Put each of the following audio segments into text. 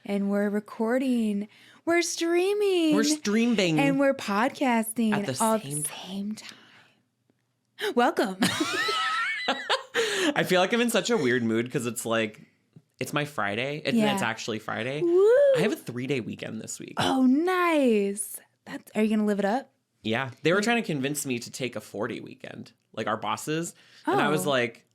And we're recording. We're streaming. We're streaming. And we're podcasting at the same time. Welcome. I feel like I'm in such a weird mood because it's like, it's my Friday. It's actually Friday. Woo. I have a 3-day weekend this week. Oh, nice. Are you going to live it up? Yeah. They were trying to convince me to take a 4-day weekend, like our bosses. And I was like,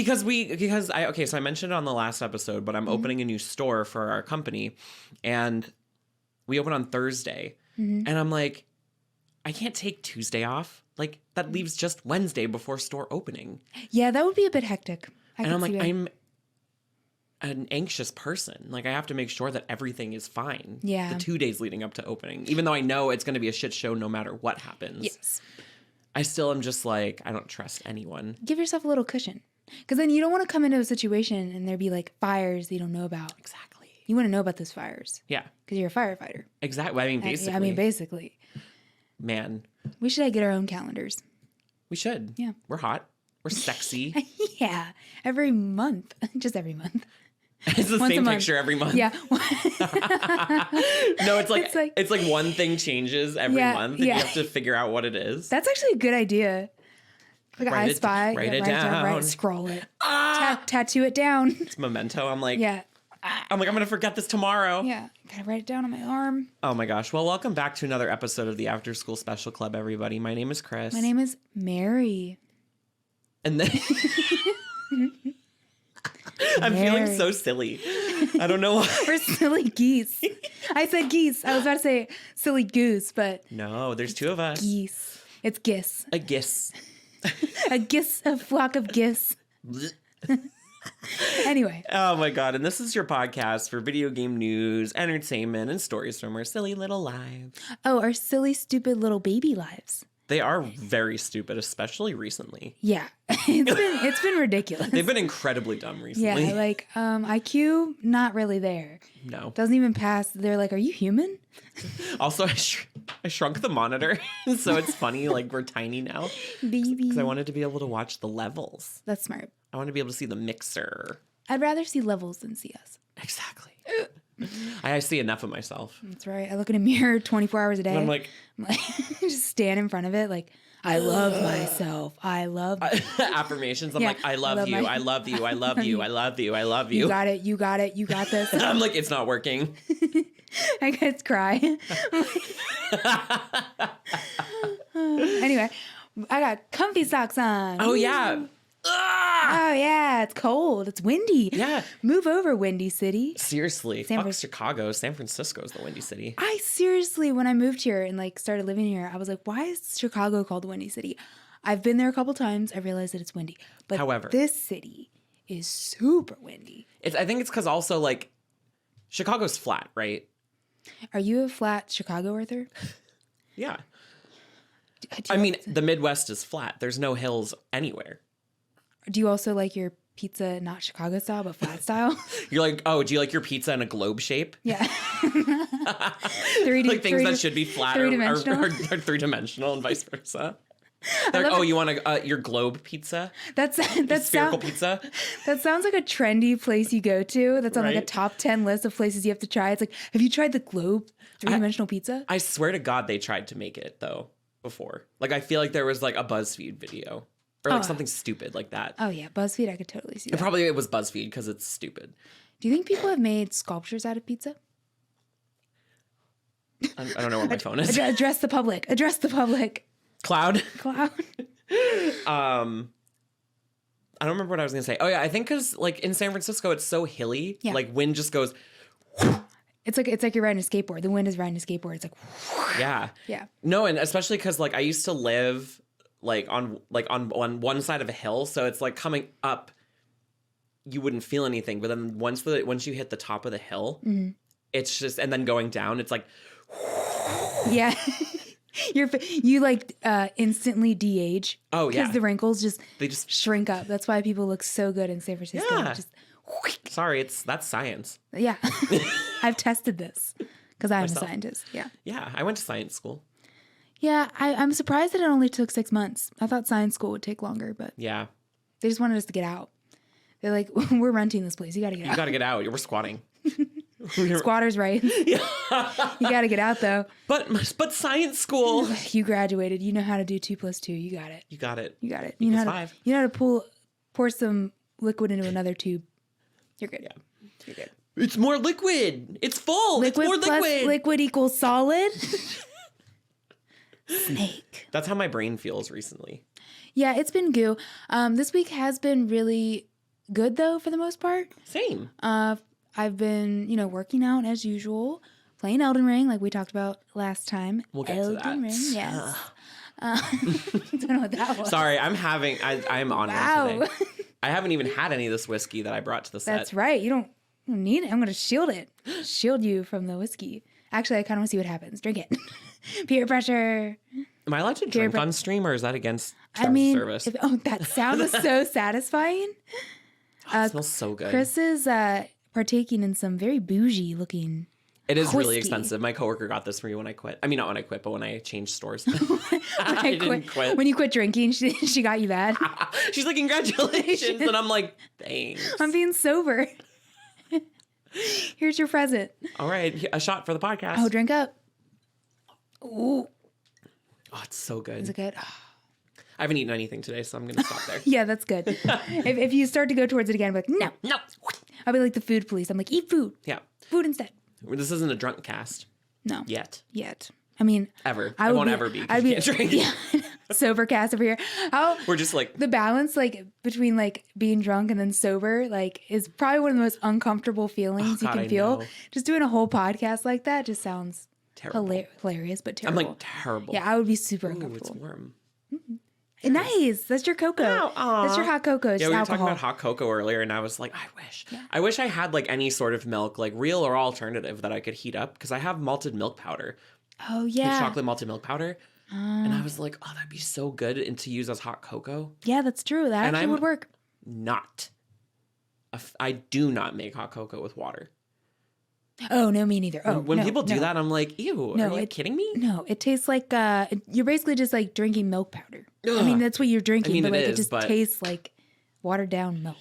so I mentioned it on the last episode, but I'm opening a new store for our company and we open on Thursday. And I'm like, I can't take Tuesday off. Like that leaves just Wednesday before store opening. Yeah, that would be a bit hectic. And I'm like, I'm an anxious person. Like I have to make sure that everything is fine. Yeah. The 2 days leading up to opening, even though I know it's going to be a shit show no matter what happens. Yes. I still am just like, I don't trust anyone. Give yourself a little cushion. Because then you don't want to come into a situation and there be like fires that you don't know about. Exactly. You want to know about those fires. Yeah. Because you're a firefighter. Exactly. I mean, basically. Man. We should get our own calendars. We should. Yeah. We're hot. We're sexy. Yeah. Every month. Just every month. It's the same picture every month. Yeah. No, it's like one thing changes every month and you have to figure out what it is. That's actually a good idea. Like I Spy. Write it down. Scroll it. Tattoo it down. It's memento. I'm like, I'm going to forget this tomorrow. Yeah. Gotta write it down on my arm. Oh my gosh. Well, welcome back to another episode of the After School Special Club, everybody. My name is Chris. My name is Mary. And then I'm feeling so silly. I don't know why. We're silly geese. I said geese. I was about to say silly goose, but no, there's two of us. Geese. It's geese. A geese. A flock of geese. Anyway. Oh my God. And this is your podcast for video game news, entertainment, and stories from our silly little lives. Oh, our silly, stupid little baby lives. They are very stupid, especially recently. Yeah. It's been ridiculous. They've been incredibly dumb recently. Yeah, like IQ, not really there. No. Doesn't even pass. They're like, are you human? Also, I shrunk the monitor, so it's funny, like we're tiny now. Baby. Because I wanted to be able to watch the levels. That's smart. I want to be able to see the mixer. I'd rather see levels than see us. Exactly. I see enough of myself. That's right. I look in a mirror 24 hours a day. And I'm like just stand in front of it like, I love myself. I love affirmations. I'm like, I love you. I love you. I love you. I love you. I love you. You got it. You got it. You got this. I'm like, it's not working. I guess cry. Anyway, I got comfy socks on. Oh, yeah. Oh, yeah. It's cold. It's windy. Yeah. Move over, Windy City. Seriously. Fuck Chicago. San Francisco is the Windy City. I seriously, when I moved here and like started living here, I was like, why is Chicago called the Windy City? I've been there a couple times. I realized that it's windy. But however, this city is super windy. I think it's because also like Chicago's flat, right? Are you a flat Chicago earther? Yeah. I mean, the Midwest is flat. There's no hills anywhere. Do you also like your pizza not Chicago style, but flat style? You're like, oh, do you like your pizza in a globe shape? Yeah. 3D, like things that should be flat or three-dimensional and vice versa. They're like, oh, you want your globe pizza? That's spherical pizza? That sounds like a trendy place you go to. That's on like a top 10 list of places you have to try. It's like, have you tried the globe three-dimensional pizza? I swear to God they tried to make it, though, before. Like, I feel like there was like a BuzzFeed video. Or like something stupid like that. Oh, yeah. BuzzFeed, I could totally see that. Probably it was BuzzFeed because it's stupid. Do you think people have made sculptures out of pizza? I don't know where my phone is. Address the public. Address the public. Cloud. I don't remember what I was going to say. Oh, yeah. I think because like in San Francisco, it's so hilly. Yeah. Like wind just goes. It's like you're riding a skateboard. The wind is riding a skateboard. It's like. Yeah. Yeah. No, and especially because like I used to live on one side of a hill, so it's like coming up you wouldn't feel anything, but then once you hit the top of the hill, it's just, and then going down, it's like yeah. You like instantly de-age. Oh yeah, because the wrinkles they just shrink up. That's why people look so good in San Francisco. Yeah. Sorry, that's science. Yeah. I've tested this because I'm a scientist. Yeah. Yeah, I went to science school. Yeah, I'm surprised that it only took 6 months. I thought science school would take longer, but yeah, they just wanted us to get out. They're like, we're renting this place. You got to get out. You got to get out. We're squatting. Squatters' rights. Yeah. You got to get out, though. But science school. You graduated. You know how to do 2 + 2. You got it. You got it. You got it. Equals 5. You know how to pour some liquid into another tube. You're good. Yeah. You're good. It's more liquid. It's full. Liquid it's more plus liquid. liquid equals solid. Snake. That's how my brain feels recently. Yeah, it's been goo. This week has been really good, though, for the most part. Same. I've been, working out as usual, playing Elden Ring, like we talked about last time. We'll get Elden to that. Ring, yes. Don't know what that was. Sorry, I'm on Wow. one today. I haven't even had any of this whiskey that I brought to the set. That's right. You don't need it. I'm going to shield it. Shield you from the whiskey. Actually, I kind of want to see what happens. Drink it. Peer pressure. Am I allowed to drink on stream, or is that against service? That sound was so satisfying. It smells so good. Chris is partaking in some very bougie looking. It is really whiskey. expensive. My coworker got this for me when I quit. I mean, not when I quit, but when I changed stores. I didn't quit. When you quit drinking, she got you that. She's like, congratulations. And I'm like, thanks. I'm being sober. Here's your present. All right. A shot for the podcast. Oh, drink up. Ooh. Oh, it's so good. Is it good? I haven't eaten anything today, so I'm going to stop there. Yeah, that's good. if you start to go towards it again, I'm like, no. I'll be like the food police. I'm like, eat food. Yeah. Food instead. This isn't a drunk cast. No. Yet. I mean, Ever. I won't ever be. I'd You can't drink. Yeah, sober cast over here. We're just like the balance, like between like being drunk and then sober, like is probably one of the most uncomfortable feelings you can feel. Know. Just doing a whole podcast like that just sounds terrible. Hilarious, but terrible. I'm like terrible. Yeah, I would be super Ooh, uncomfortable. It's warm. Mm-hmm. Nice. That's your cocoa. Oh, that's your hot cocoa. It's yeah, we were alcohol. talking about hot cocoa earlier, and I was like, I wish I had like any sort of milk, like real or alternative, that I could heat up, because I have malted milk powder. Oh yeah, like chocolate malted milk powder. And I was like, oh, that'd be so good and to use as hot cocoa. Yeah, that's true. That actually would work. I do not make hot cocoa with water. Oh, no, me neither. Oh, when people do that, I'm like, ew, are you kidding me? No, it tastes like you're basically just like drinking milk powder. Ugh. I mean, that's what you're drinking, I mean, but like it it just tastes like watered down milk.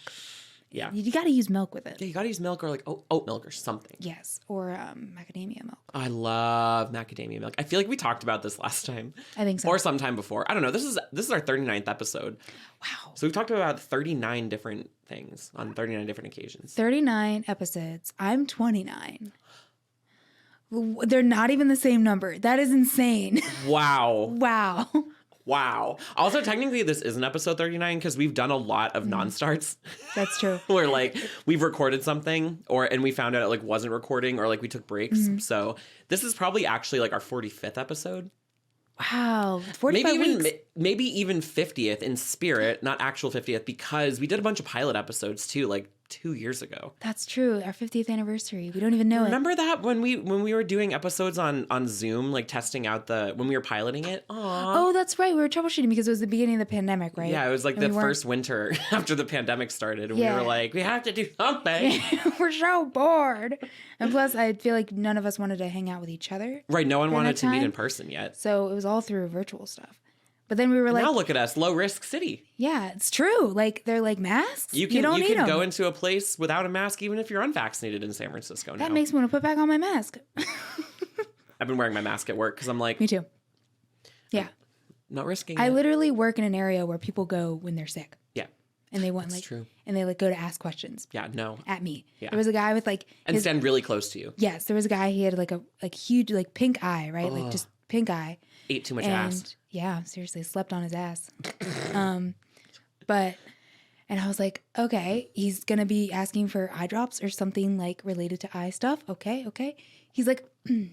Yeah. You got to use milk with it. Yeah, you got to use milk, or like oat milk or something. Yes, or macadamia milk. I love macadamia milk. I feel like we talked about this last time. I think so. Or sometime before. I don't know. This is our 39th episode. Wow. So we've talked about 39 different things on 39 different occasions. 39 episodes. I'm 29. They're not even the same number. That is insane. Wow. Wow. Wow. Also, technically, this isn't episode 39 because we've done a lot of non-starts. That's true. Where like we've recorded something and we found out it like wasn't recording, or like we took breaks. Mm-hmm. So this is probably actually like our 45th episode. Wow. 45 weeks. Maybe even 50th in spirit, not actual 50th, because we did a bunch of pilot episodes too, like 2 years ago. That's true. Our 50th anniversary. We don't even know Remember that when we were doing episodes on Zoom, like testing out when we were piloting it? Aww. Oh, that's right. We were troubleshooting because it was the beginning of the pandemic, right? Yeah, it was like the first winter after the pandemic started. And we were like, we have to do something. We're so bored. And plus, I feel like none of us wanted to hang out with each other. Right. No one wanted to meet in person yet. So it was all through virtual stuff. But then we were like, now look at us, low risk city. Yeah, it's true. Like they're like masks. You can go into a place without a mask even if you're unvaccinated in San Francisco now. That makes me want to put back on my mask. I've been wearing my mask at work because I'm like, me too. Yeah, not risking. I literally work in an area where people go when they're sick. Yeah, and they want true. And they like go to ask questions. Yeah, no, at me. Yeah, there was a guy with like stand really close to you. Yes, there was a guy. He had like a huge like pink eye, right? Like just pink eye. Ate too much ass. Yeah, seriously, slept on his ass. And I was like, okay, he's gonna be asking for eye drops or something like related to eye stuff. Okay. He's like, do you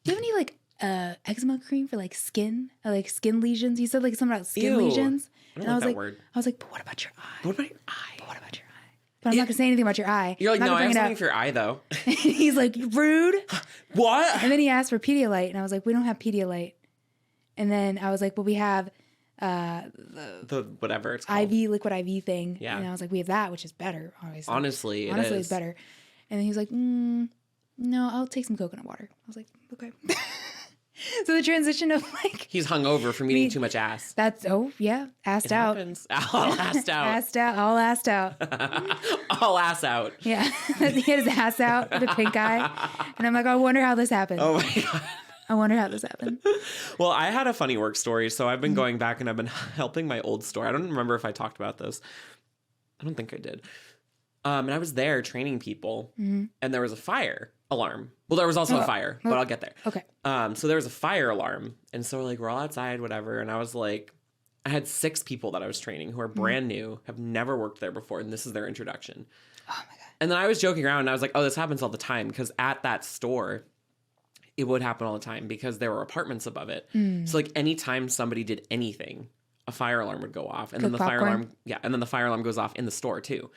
have any like eczema cream for like skin lesions? He said like something about skin lesions. I don't like that word. I was like, but what about your eye? What about your eye? But what about your eye? But I'm not gonna say anything about your eye. You're like, no, I have something for your eye though. He's like, rude. What? And then he asked for Pedialyte, and I was like, we don't have Pedialyte. And then I was like, well, we have the whatever it's called. liquid IV thing. Yeah. And I was like, we have that, which is better, obviously. Honestly, it's better. And then he was like, no, I'll take some coconut water. I was like, okay. So the transition of like He's hungover from eating too much ass. that's assed It out. happens. All assed out. Assed out, all assed out. All ass out. Yeah. He had his ass out, the pink eye. And I'm like, I wonder how this happened. Oh my God. I wonder how this happened. Well, I had a funny work story. So I've been going back and I've been helping my old store. I don't remember if I talked about this. I don't think I did. And I was there training people and there was a fire alarm. Well, there was also a fire, but I'll get there. Okay. So there was a fire alarm. And so like, we're all outside, whatever. And I was like, I had 6 people that I was training who are brand new, have never worked there before. And this is their introduction. Oh my God. And then I was joking around and I was like, oh, this happens all the time. Because at that store, it would happen all the time because there were apartments above it. So like anytime somebody did anything, a fire alarm would go off. And then the fire alarm, and then the fire alarm goes off in the store too.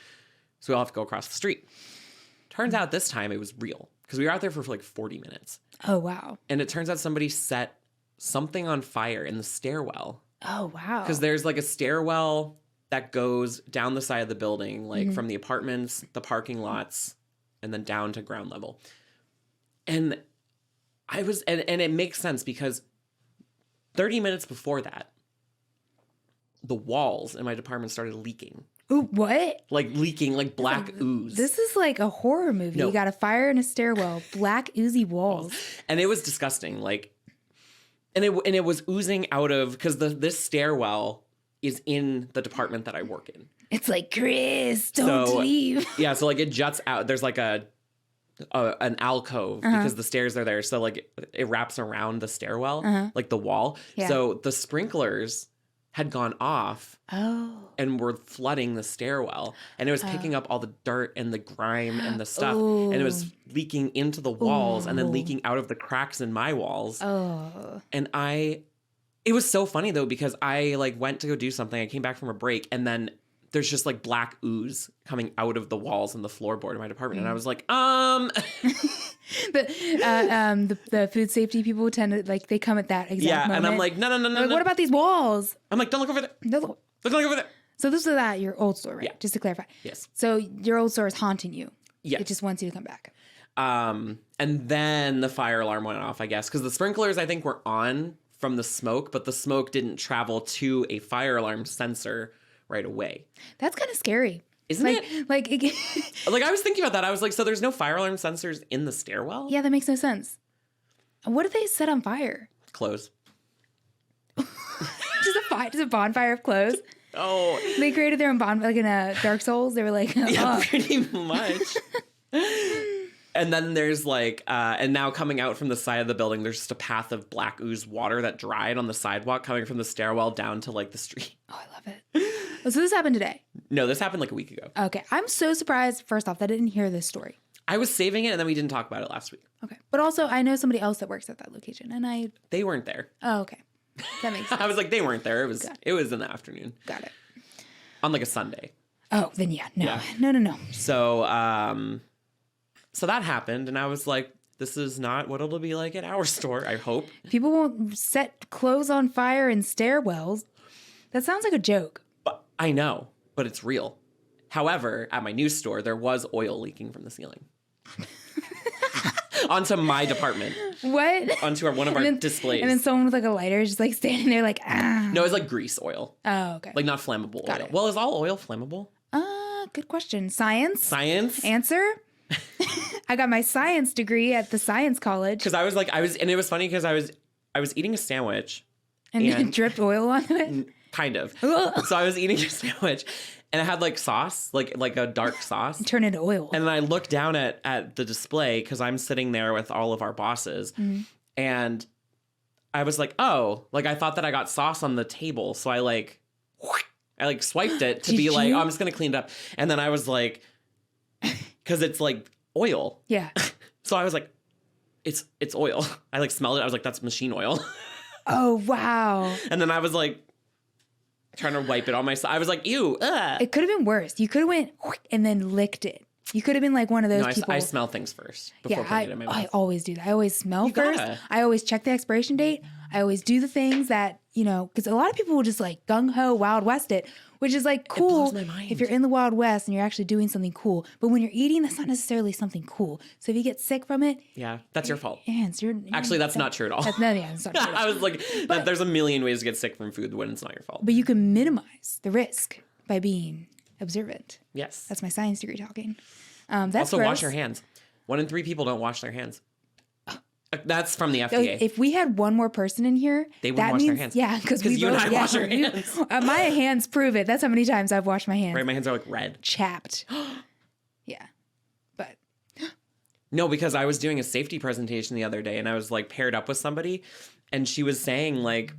So we all have to go across the street. Turns out this time it was real because we were out there for like 40 minutes. Oh, wow. And it turns out somebody set something on fire in the stairwell. Oh, wow. Because there's like a stairwell that goes down the side of the building, like from the apartments, the parking lots, and then down to ground level. And I was, and it makes sense because 30 minutes before that, the walls in my department started leaking. Ooh, what? Like leaking, like black ooze. This is like a horror movie. No. You got a fire in a stairwell, black oozy walls. And it was disgusting. Like, and it was oozing out of, because this stairwell is in the department that I work in. It's like, Chris, don't leave. Yeah, so like it juts out. There's like an alcove because the stairs are there. So like it wraps around the stairwell, like the wall. Yeah. So the sprinklers had gone off and were flooding the stairwell. And it was picking up all the dirt and the grime and the stuff. And it was leaking into the walls and then leaking out of the cracks in my walls. Oh. And it was so funny though, because I like went to go do something. I came back from a break and then there's just like black ooze coming out of the walls and the floorboard of my department. And I was like, The food safety people tend to like, they come at that exact moment. and I'm like, no. Like, what about these walls? I'm like, don't look over there. No. Look over there. So this is at your old store, right? Yeah. Just to clarify. Yes. So your old store is haunting you. Yes. It just wants you to come back. And then the fire alarm went off, I guess, because the sprinklers, I think, were on from the smoke, but the smoke didn't travel to a fire alarm sensor right away. That's kind of scary. Isn't it? Like, Like, I was thinking about that. I was like, so there's no fire alarm sensors in the stairwell? yeah, that makes no sense. What did they set on fire? Clothes. Just a bonfire of clothes. Oh. They created their own bonfire, like in Dark Souls. They were like, Yeah, oh. pretty much. And then there's like, and now coming out from the side of the building, there's just a path of black ooze water that dried on the sidewalk coming from the stairwell down to like the street. Oh, I love it. Oh, so this happened today. No, this happened like a week ago. Okay. I'm so surprised, first off, that I didn't hear this story. I was saving it and then we didn't talk about it last week. Okay. But also, I know somebody else that works at that location, and They weren't there. oh, okay. That makes sense. I was like, they weren't there. It was in the afternoon Got it. on like a Sunday. Oh, then yeah. No. Yeah. No. So, so that happened, and I was like, this is not what it'll be like at our store, I hope. People won't set clothes on fire in stairwells. That sounds like a joke. But I know, but it's real. However, at my new store, there was oil leaking from the ceiling. Onto my department. What? Onto one of our displays. And then someone with like a lighter is just like standing there like, ah. No, it's like grease oil. Oh, okay. Like not flammable Got oil. it. Well, is all oil flammable? Good question. Science? Science? Answer? I got my science degree at the science college. Because and it was funny because I was eating a sandwich. And it dripped oil onto it? Kind of. So I was eating a sandwich and it had like sauce, like a dark sauce. Turn into oil. And then I looked down at the display because I'm sitting there with all of our bosses. And I was like, oh, like I thought that I got sauce on the table. So I swiped it to be like, oh, I'm just going to clean it up. And then I was like, because it's like oil. Yeah. So I was like, it's oil. I like smelled it. I was like, that's machine oil. Oh, wow. And then I was like, trying to wipe it on myself. I was like, ew. Ugh. It could have been worse. You could have went and then licked it. You could have been like one of those people. I smell things first before putting it in my mouth. I always do that. I always smell You first. gotta. I always check the expiration date. I always do the things that, you know, because a lot of people will just like gung ho Wild West it, which is like cool blows my mind. if you're in the Wild West and you're actually doing something cool. But when you're eating, that's not necessarily something cool. So if you get sick from it, Yeah, that's your fault. you're Actually, that's not true at all. That's, no, yeah, that's not true at all. I was like, there's a million ways to get sick from food when it's not your fault. But you can minimize the risk by being observant. Yes. That's my science degree talking. That's Also, gross. wash your hands. 1 in 3 people don't wash their hands. That's from the So FDA. if we had one more person in here, They would that wash their means, hands. Yeah, because you and I wash our hands. My hands prove it. That's how many times I've washed my hands. Right, my hands are like red. Chapped. Yeah, but No, because I was doing a safety presentation the other day and I was like paired up with somebody and she was saying like,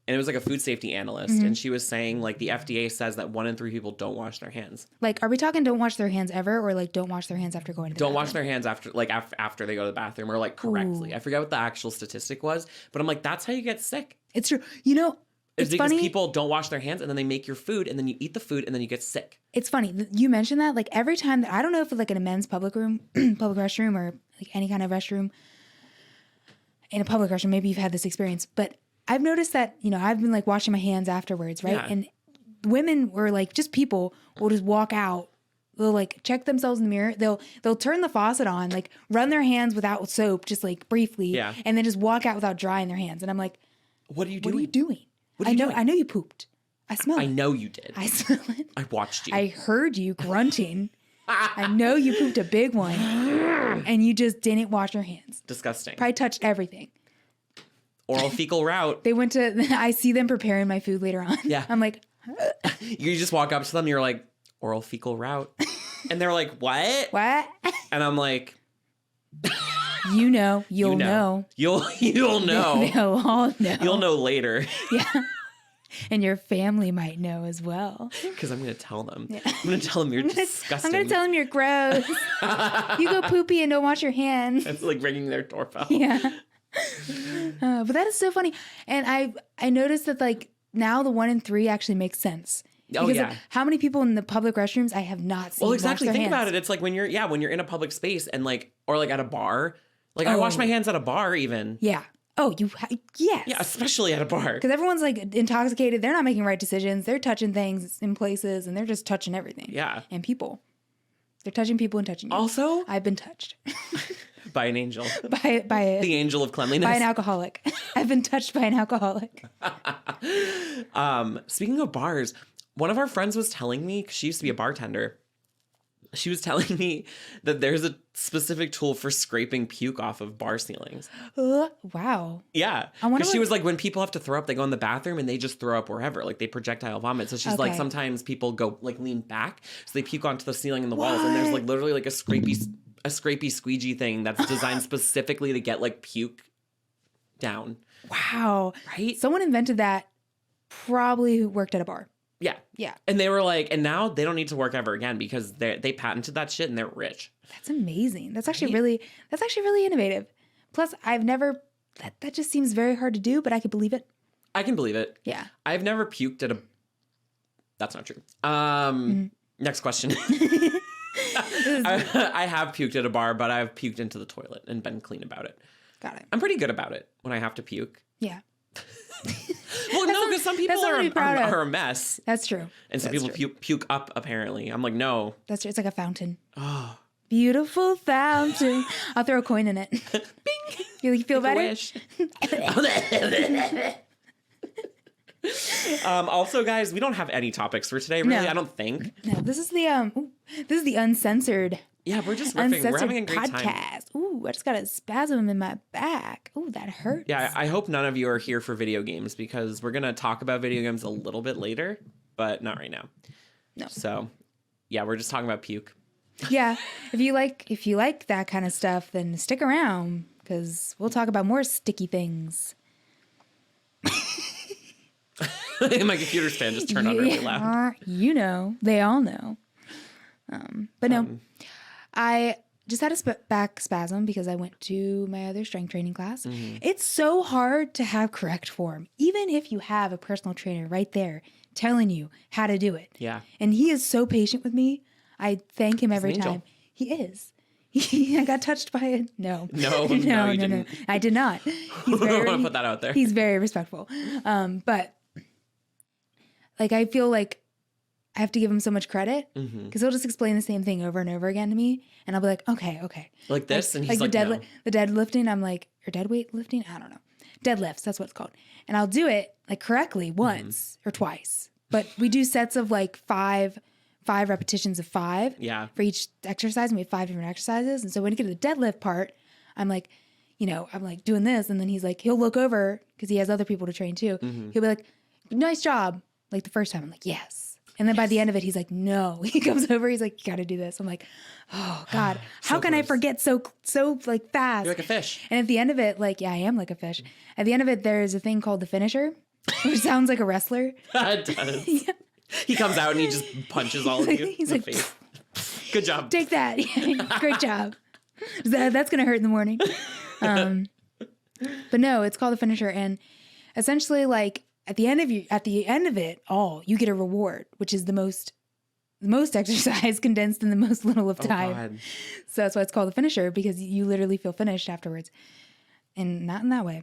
and it was like a food safety analyst and she was saying like the FDA says that 1 in 3 people don't wash their hands. like, are we talking don't wash their hands ever, or like don't wash their hands after going to the Don't bathroom? wash their hands after like after they go to the bathroom or like correctly. I forget what the actual statistic was, but I'm like, that's how you get sick. It's true. You know, It's it's because funny. people don't wash their hands and then they make your food and then you eat the food and then you get sick. It's funny. You mentioned that. Like every time that I don't know if it's like in a men's public room, public restroom, or like any kind of restroom in a public restroom. Maybe you've had this experience, but I've noticed that, you know, I've been like washing my hands afterwards, right? Yeah. And women or like just people will just walk out. They'll like check themselves in the mirror. They'll turn the faucet on, like run their hands without soap, just like briefly, Yeah. and then just walk out without drying their hands. And I'm like, What are you what are you doing? doing? What are you doing? I know you pooped. I smell I it. know you did. I smell it. I watched you. I heard you grunting. I know you pooped a big one, and you just didn't wash your hands. Disgusting. Probably touched everything. Oral fecal route. They went to. I see them preparing my food later on. Yeah. I'm like, You just walk up to them and you're like, oral fecal route. And they're like, what? what? And I'm like, You know, you'll know. You'll know. They'll all know. You'll know later. Yeah. And your family might know as well. Because I'm going to tell them. I'm going to tell them you're disgusting. I'm going to tell them you're gross. You go poopy and don't wash your hands. It's like ringing their doorbell. Yeah. But that is so funny. And I noticed that like now the 1 in 3 actually makes sense. Oh, Because yeah. of how many people in the public restrooms I have not seen Well, wash exactly. their Think hands. about it. It's like when you're in a public space and like, or like at a bar. Like I wash my hands at a bar even. Yeah. Oh, yes. Yeah, especially at a bar. Because everyone's like intoxicated. They're not making right decisions. They're touching things in places and they're just touching everything. Yeah. And people. They're touching people and touching you. Also, I've been touched by an angel. by The angel of cleanliness. an alcoholic. I've been touched by an alcoholic. Speaking of bars, one of our friends was telling me, 'cause she used to be a bartender. She was telling me that there's a specific tool for scraping puke off of bar ceilings. Wow. Yeah. I wonder Because she what- was like, when people have to throw up, they go in the bathroom and they just throw up wherever. Like they projectile vomit. So she's like, Okay. sometimes people go like lean back. So they puke onto the ceiling and the walls. And there's like literally like a scrapey squeegee thing that's designed specifically to get like puke down. Wow. Right? Someone invented that, probably who worked at a bar. Yeah. Yeah. And they were like, and now they don't need to work ever again because they patented that shit and they're rich. That's amazing. That's actually really innovative. Plus, I've never, that just seems very hard to do, but I could believe it. I can believe it. Yeah. I've never puked at a. That's not true. Next question. I have puked at a bar, but I've puked into the toilet and been clean about it. Got it. I'm pretty good about it when I have to puke. Yeah. Well, no, because some people something to be proud of. are a mess. That's true. And some That's people true. puke up, apparently. I'm like, no. That's true. It's like a fountain. Oh, Beautiful fountain. I'll throw a coin in it. Bing. You feel better? wish. Also, guys, we don't have any topics for today, really. No. I don't think. No, this is the uncensored. Yeah, we're just riffing. We're having a great time. podcast. Ooh, I just got a spasm in my back. Ooh, that hurts. Yeah, I hope none of you are here for video games because we're going to talk about video games a little bit later, but not right now. No. So, yeah, we're just talking about puke. Yeah. If you like that kind of stuff, then stick around because we'll talk about more sticky things. My computer's fan just turned on really loud. You know, they all know. But no, I just had a back spasm because I went to my other strength training class. Mm-hmm. It's so hard to have correct form, even if you have a personal trainer right there telling you how to do it. Yeah. And he is so patient with me. I thank him every an angel. time. He is. I got touched by it. No. No, no, you no, didn't. I did not. He's I very, want to put that out there. He's very respectful. But like, I feel like I have to give him so much credit because he'll just explain the same thing over and over again to me. And I'll be like, okay. Like this? And he's the no. The deadlifting, I'm like, or dead weight lifting? I don't know. Deadlifts, that's what it's called. And I'll do it like correctly once or twice. But we do sets of like five repetitions of 5 for each exercise. And we have 5 different exercises. And so when you get to the deadlift part, I'm like, I'm like doing this. And then he's like, he'll look over because he has other people to train too. He'll be like, nice job. Like the first time, I'm like, yes. And then by the end of it, he's like, no. He comes over, he's like, you got to do this. I'm like, oh God, how can I forget so like fast? You're like a fish. And at the end of it, like, yeah, I am like a fish. At the end of it, there's a thing called the finisher, which sounds like a wrestler. It does. Yeah. He comes out and he just punches all of you in the face. Good job. Take that. Great job. That's going to hurt in the morning. But no, it's called the finisher. And essentially, like, at the end of it all, you get a reward, which is the most exercise condensed in the most little of time. God. So that's why it's called the finisher, because you literally feel finished afterwards. And not in that way.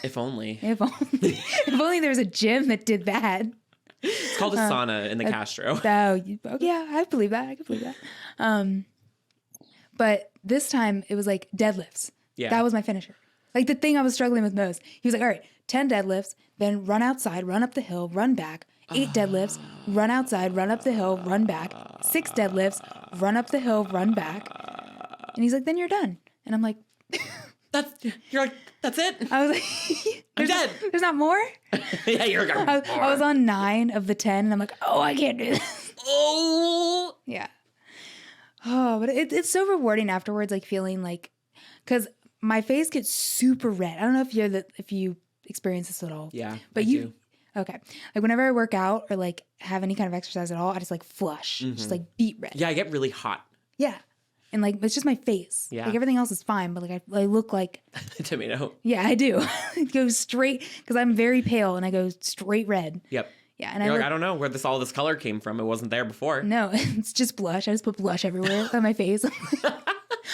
If only. If only there was a gym that did that. It's called a sauna in the Castro. Yeah, I believe that. I can believe that. But this time it was like deadlifts. Yeah. That was my finisher. Like the thing I was struggling with most. He was like, all right, 10 deadlifts, then run outside, run up the hill, run back. 8 deadlifts, run outside, run up the hill, run back. 6 deadlifts, run up the hill, run back. And he's like, then you're done. And I'm like, that's it? I was like, I'm dead. There's not more? Yeah, you're going I was on 9 of the 10 and I'm like, oh, I can't do this. Oh. Yeah. Oh, but it's so rewarding afterwards, like feeling like, because my face gets super red. I don't know if you experience this at all. Yeah, but I do. Okay. Like whenever I work out or like have any kind of exercise at all, I just like flush, just like beet red. Yeah, I get really hot. Yeah. And like, it's just my face. Yeah. Like everything else is fine, but like I look like. Tomato. Yeah, I do. It goes straight, because I'm very pale and I go straight red. Yep. Yeah. And I don't know where all this color came from. It wasn't there before. No, it's just blush. I just put blush everywhere on my face. I'm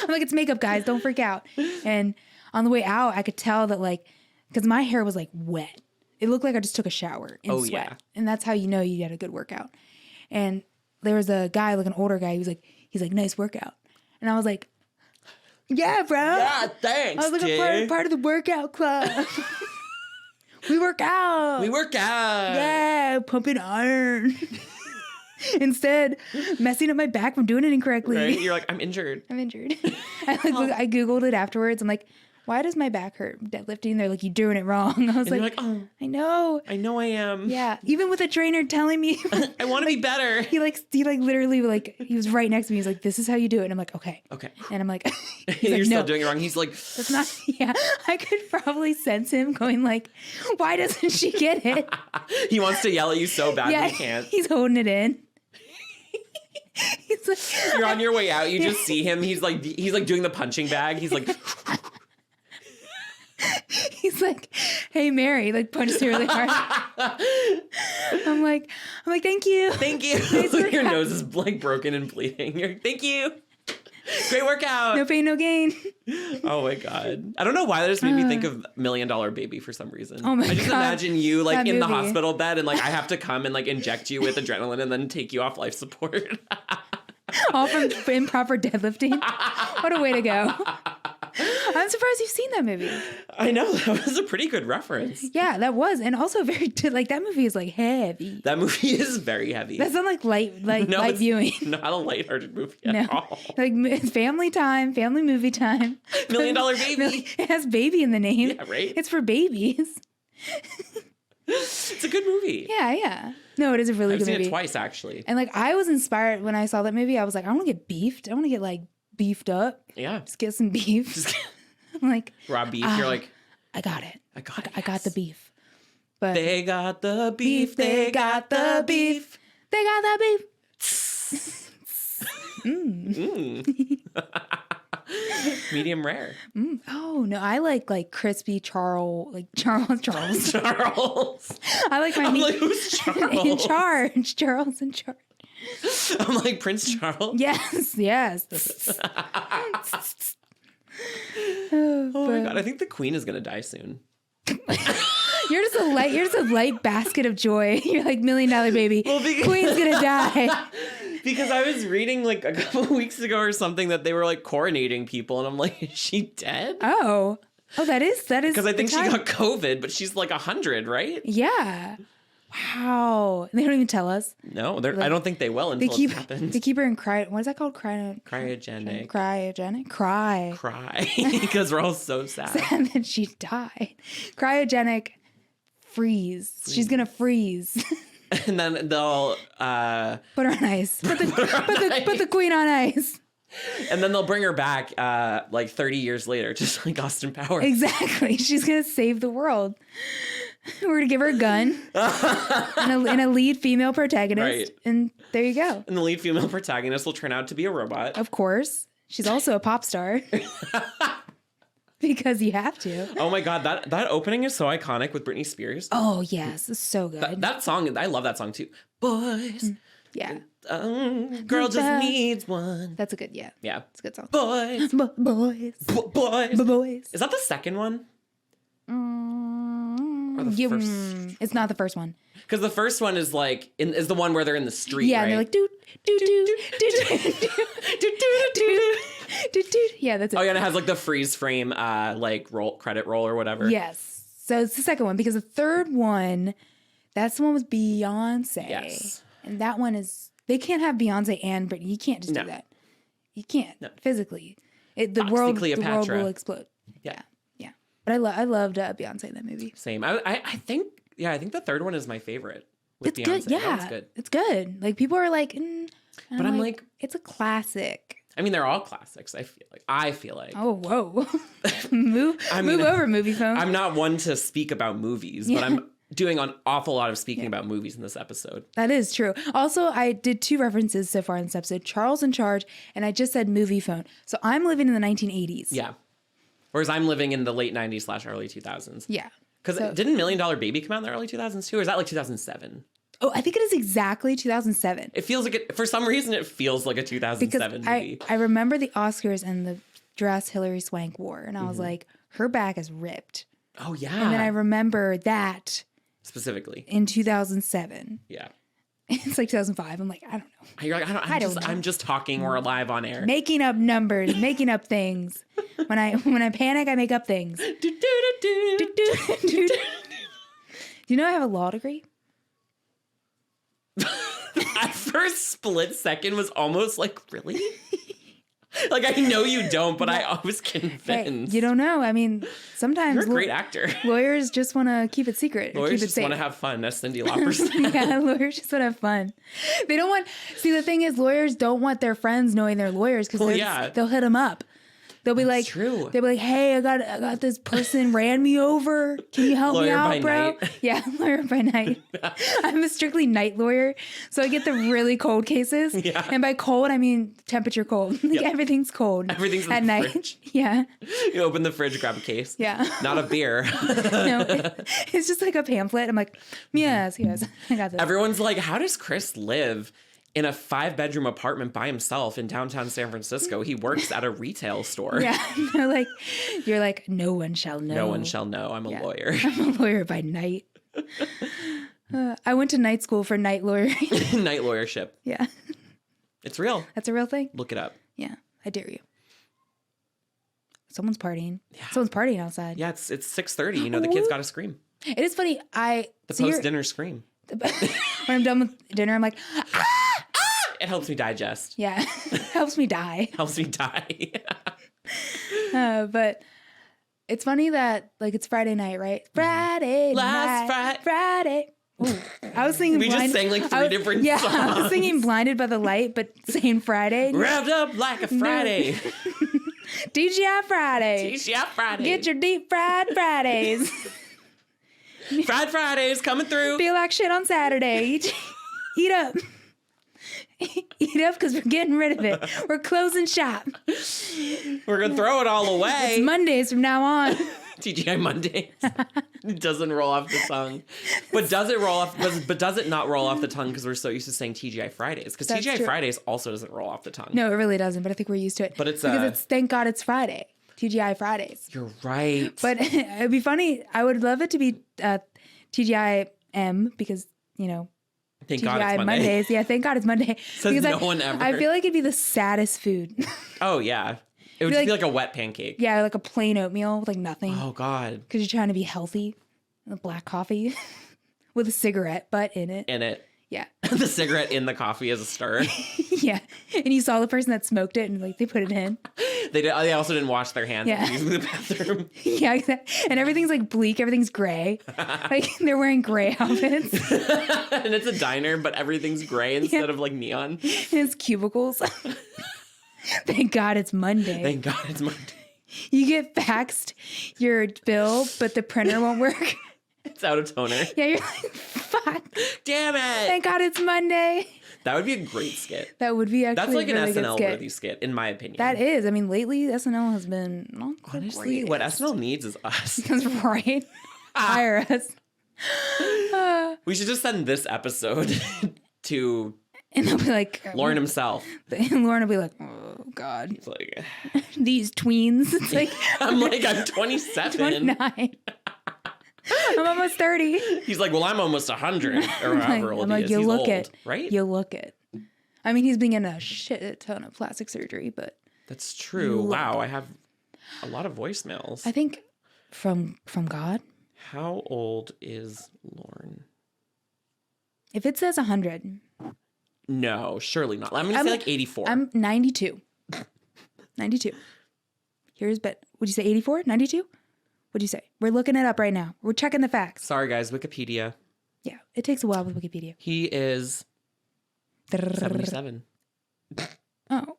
like, it's makeup, guys. Don't freak out. And on the way out, I could tell that like, because my hair was like wet. It looked like I just took a shower in sweat. Yeah. And that's how you know you had a good workout. And there was a guy, like an older guy, he's like, nice workout. And I was like, yeah, bro. Yeah, thanks. I was like, I'm part of the workout club. We work out. Yeah, pumping iron. Instead, messing up my back from doing it incorrectly. Right? You're like, I'm injured. I Googled it afterwards. I'm like, why does my back hurt deadlifting? They're like, you're doing it wrong. I was like, oh, I know I am. Yeah. Even with a trainer telling me I want to be better. He literally like, he was right next to me. He's like, this is how you do it. And I'm like, okay. And I'm like, you're like, still doing it wrong. He's like, that's not, yeah. I could probably sense him going like, why doesn't she get it? He wants to yell at you so bad, but he can't. He's holding it in. He's like, you're on your way out. You just see him. He's like doing the punching bag. He's like, he's like, hey, Mary, like punches her really hard. I'm like, thank you. Your nose is like broken and bleeding. You're like, thank you. Great workout. No pain, no gain. Oh my God. I don't know why that just made me think of $1 Million Baby for some reason. Oh my God. I just imagine you like that in the movie. hospital bed and like I have to come and like inject you with adrenaline and then take you off life support. All from improper deadlifting. What a way to go. I'm surprised you've seen that movie. I know. That was a pretty good reference. Yeah, that was. And also very, like, that movie is, like, heavy. That movie is very heavy. That's not, like, light viewing. Not a lighthearted movie at all. Like, it's family time, family movie time. $1 Million Baby. It has baby in the name. Yeah, right? It's for babies. It's a good movie. Yeah. No, it is a really good movie. I've seen it twice, actually. And, like, I was inspired when I saw that movie. I was like, I want to get beefed. I want to get, like, beefed up. Yeah. Just get some beef. I'm like, raw beef. You're like, I got it. I got the beef. But they got the beef. They got the beef. They got the beef. Medium rare. Oh no, I like crispy Charles. Charles. I like my I'm like, who's Charles? in charge. Charles in charge. I'm like Prince Charles. Yes, yes. Oh my God. I think the Queen is going to die soon. You're just a light basket of joy. You're like $1 million baby. Well, Queen's gonna die. Because I was reading like a couple of weeks ago or something that they were like coronating people, and I'm like, is she dead? Oh, that is because I think she got COVID, but she's like 100, right? Yeah. Wow. They don't even tell us. No, I don't think they will until it happens. They keep her in what is that called? Cryogenic. Cry. Because we're all so sad. And then she died. Cryogenic freeze. She's gonna freeze. And then they'll put her on ice. Put the Queen on ice. And then they'll bring her back like 30 years later, just like Austin Powers. Exactly. She's gonna save the world. We're gonna give her a gun and a lead female protagonist, right. And there you go. And the lead female protagonist will turn out to be a robot. Of course, she's also a pop star because you have to. Oh my God, that opening is so iconic with Britney Spears. Oh yes, it's so good. That song, I love that song too. Boys, yeah. Girl just needs one. That's a good yeah. It's a good song. Boys, boys. Is that the second one? Or the first? It's not the first one. Because the first one is like is the one where they're in the street. Yeah, right? And they're like do. Yeah, that's it. Oh yeah, and it has like the freeze frame, like credit roll or whatever. Yes. So it's the second one because the third one, that's the one with Beyonce. Yes. And that one is they can't have Beyonce and Britney. You can't just do that. You can't physically. The world will explode. Yeah. But I loved Beyonce in that movie. Same. I think the third one is my favorite. With It's Beyonce. good. Yeah, it's good. It's good. Like people are like, but I'm like, it's a classic. I mean, they're all classics. I feel like. Oh whoa, move over, movie phone. I'm not one to speak about movies, but I'm doing an awful lot of speaking about movies in this episode. That is true. Also, I did 2 references so far in this episode: Charles in Charge, and I just said movie phone. So I'm living in the 1980s. Yeah. Whereas I'm living in the late 90s / early 2000s. Yeah. Because didn't $1 Million Baby come out in the early 2000s too? Or is that like 2007? Oh, I think it is exactly 2007. It feels like for some reason, it feels like a 2007 movie. I remember the Oscars and the dress Hilary Swank wore. And I was like, her back is ripped. Oh, yeah. And then I remember that. Specifically. In 2007. Yeah. It's like 2005. I'm like, I don't know. You're like, I don't know. I'm just talking. We're live on air. Making up numbers, making up things. When I panic, I make up things. Do you know I have a law degree? At first split second was almost like, really? Like, I know you don't, but I was convinced. Hey, you don't know. I mean, sometimes you're a great actor. Lawyers just want to keep it secret. Lawyers just want to have fun, as Cyndi Lauper said. Yeah, lawyers just want to have fun. They don't want. See, the thing is, lawyers don't want their friends knowing they're lawyers because they'll hit them up. They'll be like, true. They'll be like, hey, I got this person ran me over. Can you help me out, bro? Night. Yeah, lawyer by night. I'm a strictly night lawyer, so I get the really cold cases. Yeah. And by cold, I mean temperature cold. Like everything's cold. Everything's at in the night. Fridge. Yeah. You open the fridge, grab a case. Yeah. Not a beer. No, it's just like a pamphlet. I'm like, yes, I got this. Everyone's like, how does Chris live in a 5-bedroom apartment by himself in downtown San Francisco? He works at a retail store. Yeah. You're like, no one shall know. No one shall know. I'm a lawyer. I'm a lawyer by night. I went to night school for night lawyering. Night lawyership. Yeah. It's real. That's a real thing. Look it up. Yeah. I dare you. Someone's partying. Yeah. Someone's partying outside. Yeah, it's 6:30. You know, the kids got to scream. It is funny. The post-dinner scream. When I'm done with dinner, I'm like, ah! It helps me digest. Yeah. Helps me die. Helps me die. But it's funny that, like, it's Friday night, right? Friday night. Friday. Ooh, I was singing We just sang like 3 different songs. Yeah, I was singing Blinded by the Light, but saying Friday. Revved up like a Friday. DGI Friday. DGI Friday. Get your deep fried Fridays. Fried Fridays coming through. Feel like shit on Saturday. Eat up. Eat up because we're getting rid of it. We're closing shop. We're going to throw it all away. It's Mondays from now on. TGI Mondays. It doesn't roll off the tongue. But does it roll off? But does it not roll off the tongue because we're so used to saying TGI Fridays? Because TGI true. Fridays also doesn't roll off the tongue. No, it really doesn't. But I think we're used to it. But it's because it's thank God it's Friday. TGI Fridays. You're right. But it'd be funny. I would love it to be TGIM because, you know, Thank TGI God it's Monday. Mondays. Yeah, thank God it's Monday. Says because no one ever. I feel like it'd be the saddest food. Oh, yeah. It would just be like a wet pancake. Yeah, like a plain oatmeal with like nothing. Oh, God. Because you're trying to be healthy. A black coffee with a cigarette butt in it. In it. Yeah. The cigarette in the coffee as a stir. Yeah. And you saw the person that smoked it and like they put it in. They also didn't wash their hands using the bathroom. Yeah, exactly. And everything's like bleak. Everything's gray. Like they're wearing gray outfits. And it's a diner, but everything's gray instead of like neon. And it's cubicles. Thank God it's Monday. Thank God it's Monday. You get faxed your bill, but the printer won't work. It's out of toner. Yeah, you're like, fuck. Damn it. Thank God it's Monday. That would be a great skit. That would be actually That's like a really an good SNL skit. worthy skit, in my opinion. That is. I mean, lately SNL has been not the Honestly, what greatest. SNL needs is us. That's right. Hire us. We should just send this episode to And they'll be like, Lauren himself. And Lauren will be like, oh, God. He's like, These tweens. It's like, I'm 27. 29. I'm almost 30. He's like, well, I'm almost 100 or however old I'm he like, is. you He's look old, it. right? You look it. I mean, he's been in a shit ton of plastic surgery, but That's true. Wow, I have a lot of voicemails. I think from God, How old is Lauren? if it says 100, No, surely not. I'm going to say like 84. I'm 92. 92. Here's bet. Would you say 84? 92? What'd you say? We're looking it up right now. We're checking the facts. Sorry, guys. Wikipedia. Yeah, it takes a while with Wikipedia. He is 77. Oh.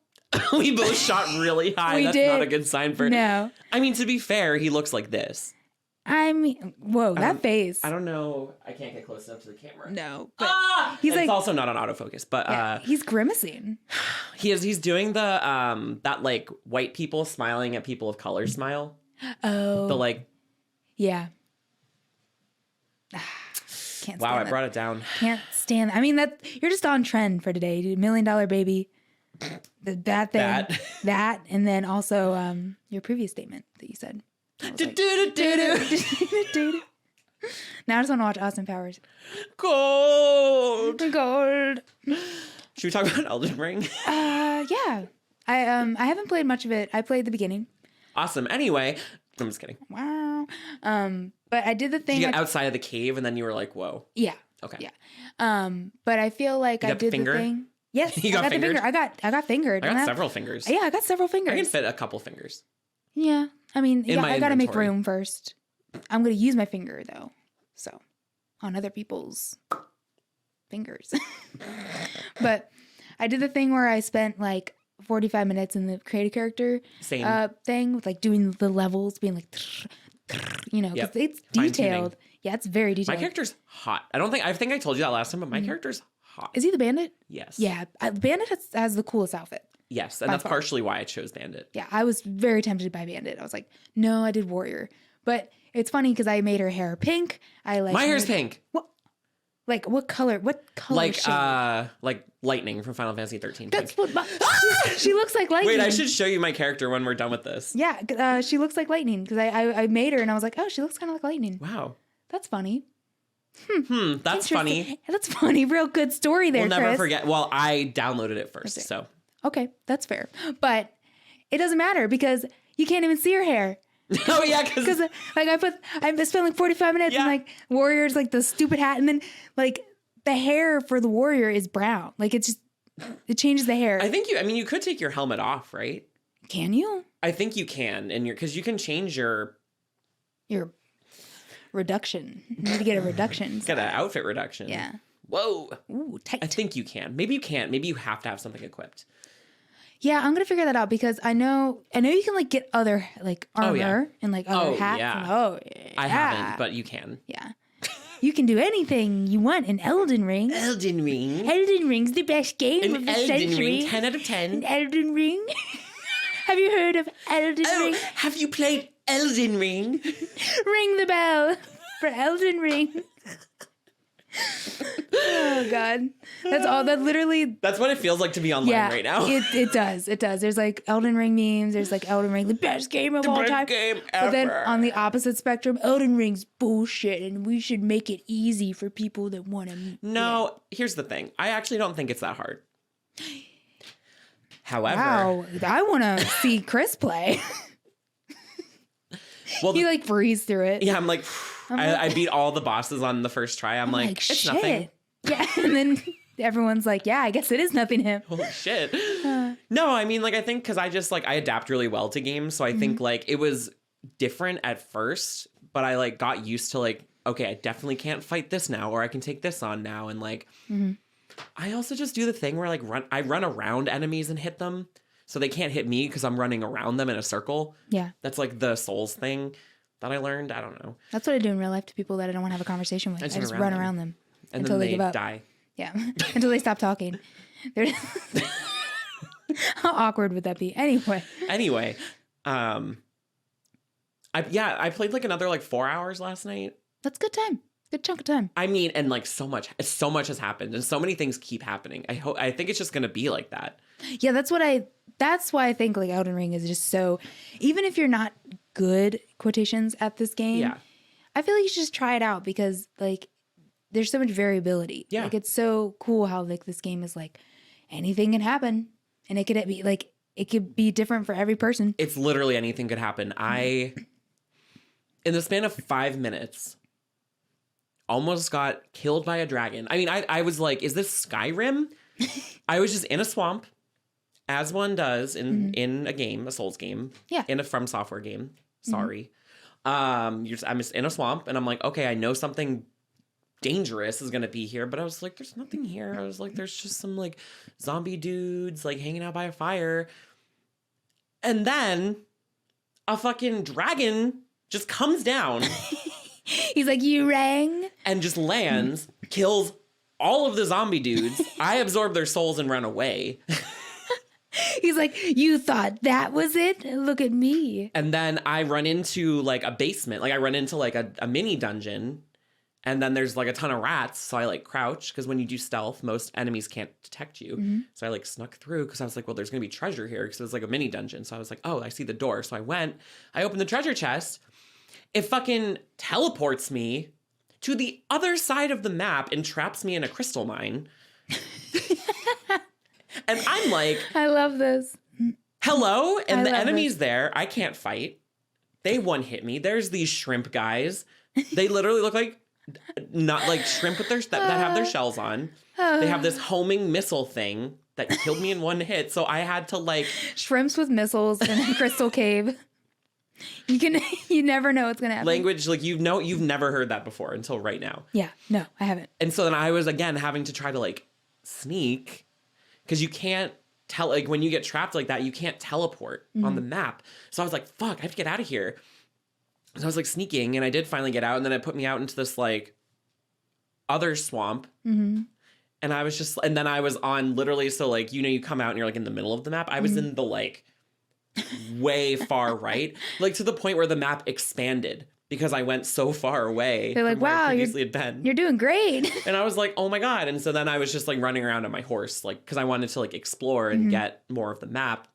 We both shot really high. We That's did. not a good sign for... No. I mean, to be fair, he looks like this. I mean, whoa, that face. I don't know. I can't get close enough to the camera. No. But He's like- it's also not on autofocus, but yeah, he's grimacing. he's doing the that like white people smiling at people of color smile. Oh. The like, Yeah. Can't wow, stand I that. brought it down. Can't stand. I mean, that you're just on trend for today. $1 Million Baby, that thing, that, and then also your previous statement that you said. I was like, "Do-do-do-do." Now I just want to watch Austin Powers. Gold. Gold. Should we talk about Elden Ring? Yeah. I haven't played much of it. I played the beginning. Awesome. Anyway, I'm just kidding. Wow. But I did the thing. You get outside of the cave, and then you were like, "Whoa." Yeah. Okay. Yeah. But I feel like You I got the did finger? the thing. Yes, You I got got the fingered? finger. I got fingered. I and got that- several fingers. Yeah, I got several fingers. I can fit a couple fingers. Yeah. I mean, In my I got to make inventory. room first. I'm going to use my finger, though. So, on other people's fingers. But I did the thing where I spent like 45 minutes in the create a character Same. thing with like doing the levels, being like, you know, because Yep. it's Fine-tuning. detailed. Yeah, it's very My detailed. character's hot. I think I told you that last time, but my character's hot. Is he the bandit? Yes. Yeah. Bandit has the coolest outfit. Yes, and By that's far. partially why I chose Bandit. Yeah, I was very tempted by Bandit. I was like, no, I did Warrior. But it's funny because I made her hair pink. I like My hair's made- pink. What? Like what color? What color? shade? Like lightning from Final Fantasy 13. That's pink. what. She looks like lightning. Wait, I should show you my character when we're done with this. Yeah, she looks like lightning because I made her and I was like, oh, she looks kind of like lightning. Wow. That's funny. That's funny. Interesting. That's funny. Real good story there, We'll never Chris. forget. Well, I downloaded it first, That's so. Okay, that's fair. But it doesn't matter because you can't even see her hair. Oh yeah, Because like I spent like 45 minutes and like Warrior's like the stupid hat and then like the hair for the Warrior is brown. Like it changes the hair. I think you could take your helmet off, right? Can you? I think you can, and because you can change your Reduction. You need to get a reduction. get an outfit reduction. Yeah. Whoa. Ooh, tight. I think you can. Maybe you can't. Maybe you have to have something equipped. Yeah, I'm gonna figure that out because I know you can like get other like armor yeah. and like other Oh, hats. yeah. And, oh yeah. I haven't, but you can. Yeah. You can do anything you want in Elden Ring. Elden Ring. Elden Ring's the best game of the century. Ring, 10 out of 10. Elden Ring. Have you heard of Elden Ring? Have you played Elden Ring? Ring the bell for Elden Ring. Oh God, that's all. That literally. That's what it feels like to be online right now. It does. It does. There's like Elden Ring memes. There's like Elden Ring, the best game of all time. Game but then ever. on the opposite spectrum, Elden Ring's bullshit, and we should make it easy for people that want to. No, here's the thing. I actually don't think it's that hard. However, Wow, I want to see Chris play. well, He like breezed through it. yeah, I'm like, I beat all the bosses on the first try. I'm like, it's shit. nothing. Yeah, and then everyone's like, yeah, I guess it is nothing to him. Holy shit. No, I mean, like, I think because I just, like, I adapt really well to games. So I think, like, it was different at first, but I, like, got used to, like, okay, I definitely can't fight this now, or I can take this on now. And, like, I also just do the thing where, like, I run around enemies and hit them. So they can't hit me because I'm running around them in a circle. Yeah. That's, like, the Souls thing that I learned. I don't know. That's what I do in real life to people that I don't want to have a conversation with. I just run around them And until then they give up. die. Yeah, until they stop talking. How awkward would that be? Anyway, I played like another like 4 hours last night. that's good time. Good chunk of time. I mean, and like so much has happened, and so many things keep happening. I think it's just gonna be like that. Yeah, that's why I think like Elden Ring is just so. Even if you're not good quotations at this game, Yeah. I feel like you should just try it out because like there's so much variability. Yeah. Like it's so cool how like this game is like anything can happen, and it could be like it could be different for every person. It's literally anything could happen. In the span of 5 minutes, almost got killed by a dragon. I mean, I was like, is this Skyrim? I was just in a swamp, as one does in a game, a Souls game. Yeah. In a From Software game. Sorry. I'm just in a swamp, and I'm like, okay, I know something dangerous is gonna be here, but I was like, there's nothing here. I was like, there's just some like zombie dudes like hanging out by a fire. And then a fucking dragon just comes down He's like, you rang? and just lands, kills all of the zombie dudes. I absorb their souls and run away. He's like, you thought that was it? Look at me. And then I run into like a basement. Like I run into like a mini dungeon. And then there's like a ton of rats. So I like crouch because when you do stealth, most enemies can't detect you. So I like snuck through because I was like, well, there's going to be treasure here because it was like a mini dungeon. So I was like, oh, I see the door. So I opened the treasure chest. It fucking teleports me to the other side of the map and traps me in a crystal mine. And I'm like, I love this. hello? And I the love enemy's there. I can't fight. They one hit me. There's these shrimp guys. They literally look like not like shrimp with that have their shells on. They have this homing missile thing that killed me in one hit. So I had to like Shrimps with missiles in a crystal cave. You never know what's gonna happen. language like you've never heard that before until right now. Yeah, no, I haven't. And so then I was again having to try to like sneak because you can't tell like when you get trapped like that, you can't teleport on the map. So I was like, fuck, I have to get out of here. So I was like sneaking and I did finally get out, and then it put me out into this like other swamp. And I was just, and then I was on literally, so like, you come out and you're like in the middle of the map. I was in the like way far right, like to the point where the map expanded because I went so far away. They're like, from where I wow, previously had been. You're doing great. And I was like, oh my God. And so then I was just like running around on my horse, like, because I wanted to like explore and get more of the map.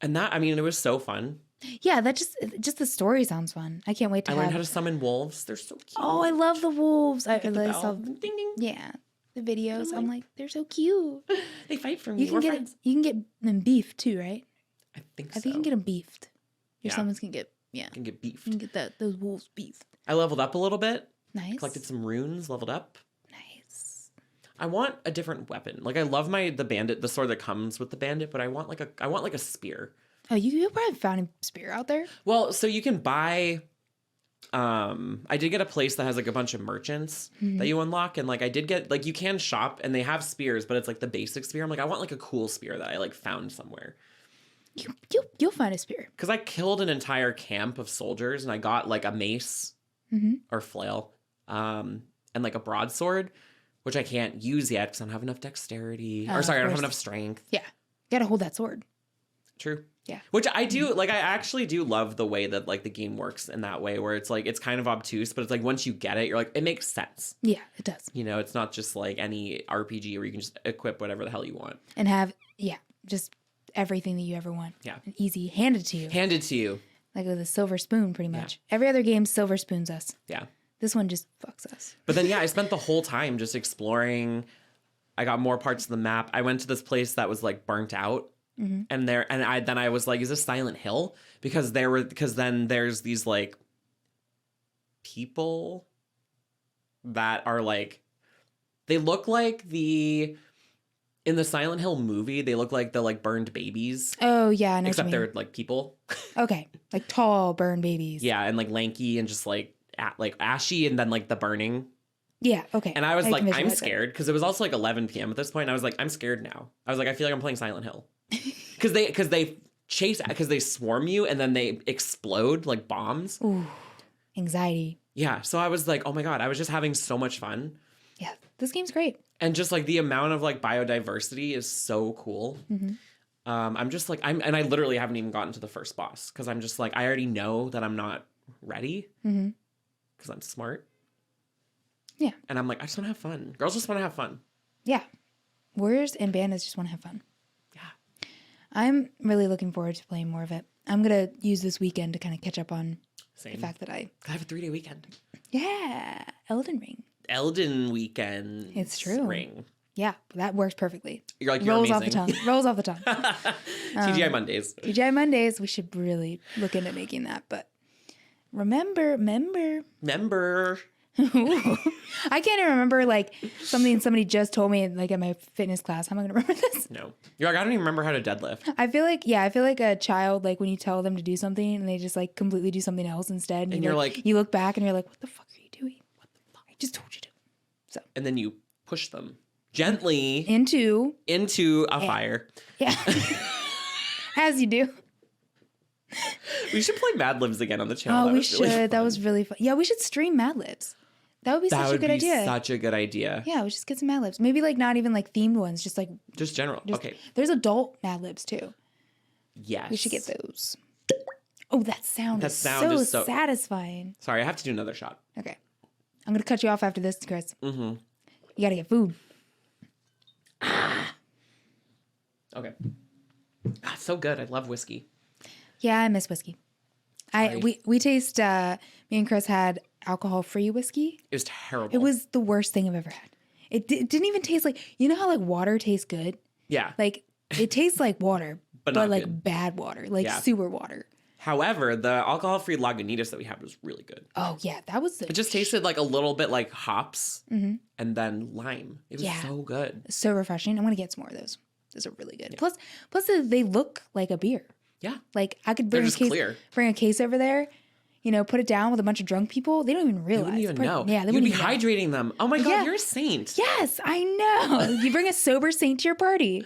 And that, I mean, it was so fun. Yeah, that just the story sounds fun. I can't wait to I have. learned how to summon wolves. They're so cute. Oh, I love the wolves. I Get the saw, bell. Ding ding. yeah, the videos. I'm like, they're so cute. They fight for me. You We're can get friends. you can get them beefed too, right? I think I so. think you can get them beefed. Your Yeah. summons can get Can get beefed. you can get those wolves beefed. I leveled up a little bit. Nice. Collected some runes. Leveled up. Nice. I want a different weapon. Like I love the bandit, the sword that comes with the bandit, but I want like a spear. Oh, you probably found a spear out there. Well, so you can buy. I did get a place that has like a bunch of merchants that you unlock, and like I did get like you can shop and they have spears, but it's like the basic spear. I'm like I want like a cool spear that I like found somewhere. You'll find a spear. Because I killed an entire camp of soldiers and I got like a mace or flail and like a broadsword, which I can't use yet because I don't have enough dexterity. I don't have enough strength. Yeah, you gotta hold that sword. True. Yeah. Which I do, like, I actually do love the way that, like, the game works in that way where it's, like, it's kind of obtuse, but it's, like, once you get it, you're like, it makes sense. Yeah, it does. You know, it's not just, like, any RPG where you can just equip whatever the hell you want. And have, just everything that you ever want. Yeah. And easy, handed to you. Handed to you. Like with a silver spoon, pretty much. Every other game silver spoons us. Yeah. This one just fucks us. But then, I spent the whole time just exploring. I got more parts of the map. I went to this place that was, like, burnt out. Mm-hmm. And I was like, is this Silent Hill? Because then there's these, like, people that are, like, they look like in the Silent Hill movie, they look like the, like, burned babies. Oh, yeah. I know except they're, like, people. Okay. Like tall burned babies. Yeah. And, like, lanky and just, like ashy and then, like, the burning. Yeah. Okay. And I was like, I'm scared because it was also like 11 p.m. at this point. And I was like, I'm scared now. I was like, I feel like I'm playing Silent Hill. Because they swarm you and then they explode like bombs. Ooh, anxiety. Yeah. So I was like, oh my God, I was just having so much fun. Yeah. This game's great. And just like the amount of like biodiversity is so cool. Mm-hmm. I'm just like, and I literally haven't even gotten to the first boss because I'm just like, I already know that I'm not ready because I'm smart. Yeah. And I'm like, I just want to have fun. Girls just want to have fun. Yeah. Warriors and bandits just want to have fun. Yeah. I'm really looking forward to playing more of it. I'm going to use this weekend to kind of catch up on the fact that I have a 3-day weekend. Yeah. Elden Ring. Elden weekend. It's true. Ring. Yeah. That works perfectly. You're like, Rolls you're off the tongue. Rolls off the tongue. TGI Mondays. TGI Mondays. We should really look into making that. But remember. I can't even remember like something somebody just told me like at my fitness class. How am I gonna remember this? No. You're like, I don't even remember how to deadlift. I feel like a child, like when you tell them to do something and they just like completely do something else instead. And you're like, you look back and you're like, what the fuck are you doing? What the fuck? I just told you to. So. And then you push them gently into a fire. Yeah. As you do. We should play Mad Libs again on the channel. Oh, we should. Really that was really fun. Yeah, we should stream Mad Libs. That would be such a good idea. Such a good idea. Yeah, we just get some Mad Libs. Maybe like not even like themed ones, just like general. Okay. There's adult Mad Libs too. Yes. We should get those. Oh, that sound is so satisfying. Sorry, I have to do another shot. Okay. I'm gonna cut you off after this, Chris. Mm-hmm. You gotta get food. Okay. So good. I love whiskey. Yeah, I miss whiskey. We taste. Me and Chris had alcohol-free whiskey. It was terrible. It was the worst thing I've ever had. It didn't even taste like, you know how like water tastes good? Yeah. Like it tastes like water, but like good. bad water, like sewer water. However, the alcohol-free Lagunitas that we had was really good. Oh yeah, that was. It just tasted like a little bit like hops and then lime. It was so good. So refreshing. I'm gonna get some more of those. Those are really good. Yeah. Plus they look like a beer. Yeah. Like I could bring a case over there, put it down with a bunch of drunk people. They don't even realize. They wouldn't even know. Yeah, You'd be hydrating them. Oh my God, you're a saint. Yes, I know. You bring a sober saint to your party.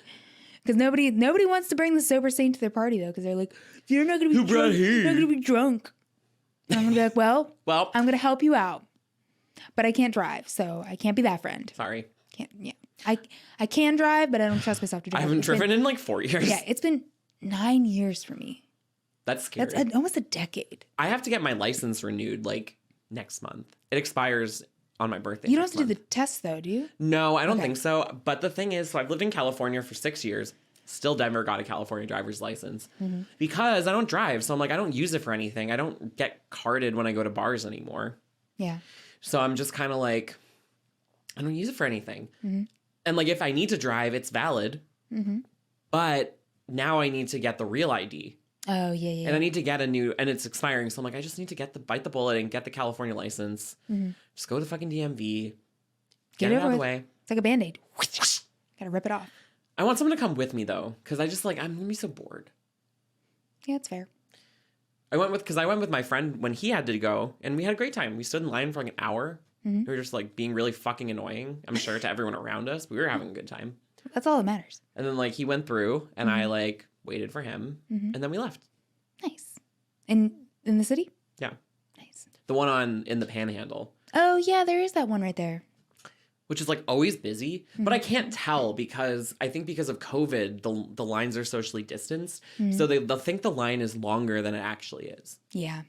Because nobody wants to bring the sober saint to their party though, because they're like, you're not gonna be drunk. You're not gonna be drunk. And I'm gonna be like, well, I'm gonna help you out, but I can't drive, so I can't be that friend. Sorry. Can't. Yeah, I can drive, but I don't trust myself to drive. I haven't driven in like 4 years. Yeah, it's been 9 years for me. That's scary. That's almost a decade. I have to get my license renewed like next month. It expires on my birthday. You don't have to do the test though, do you? No, I don't think so. But the thing is, so I've lived in California for 6 years. Still never got a California driver's license because I don't drive. So I'm like, I don't use it for anything. I don't get carded when I go to bars anymore. Yeah. So I'm just kind of like, I don't use it for anything. And like, if I need to drive, it's valid. But now I need to get the real ID. Oh, yeah. And I need to get and it's expiring. So I'm like, I just need to bite the bullet and get the California license. Just go to fucking DMV. Get it out of the way. It's like a Band-Aid. Gotta rip it off. I want someone to come with me though. Cause I'm gonna be so bored. Yeah, it's fair. I went with my friend when he had to go and we had a great time. We stood in line for like an hour. We were just like being really fucking annoying, I'm sure, to everyone around us. We were having a good time. That's all that matters. And then like he went through and I like waited for him and then we left. Nice. In the city? Yeah. Nice. The one in the Panhandle. Oh yeah, there is that one right there. which is like always busy, but I can't tell because I think because of COVID, the lines are socially distanced. So they'll think the line is longer than it actually is. Yeah.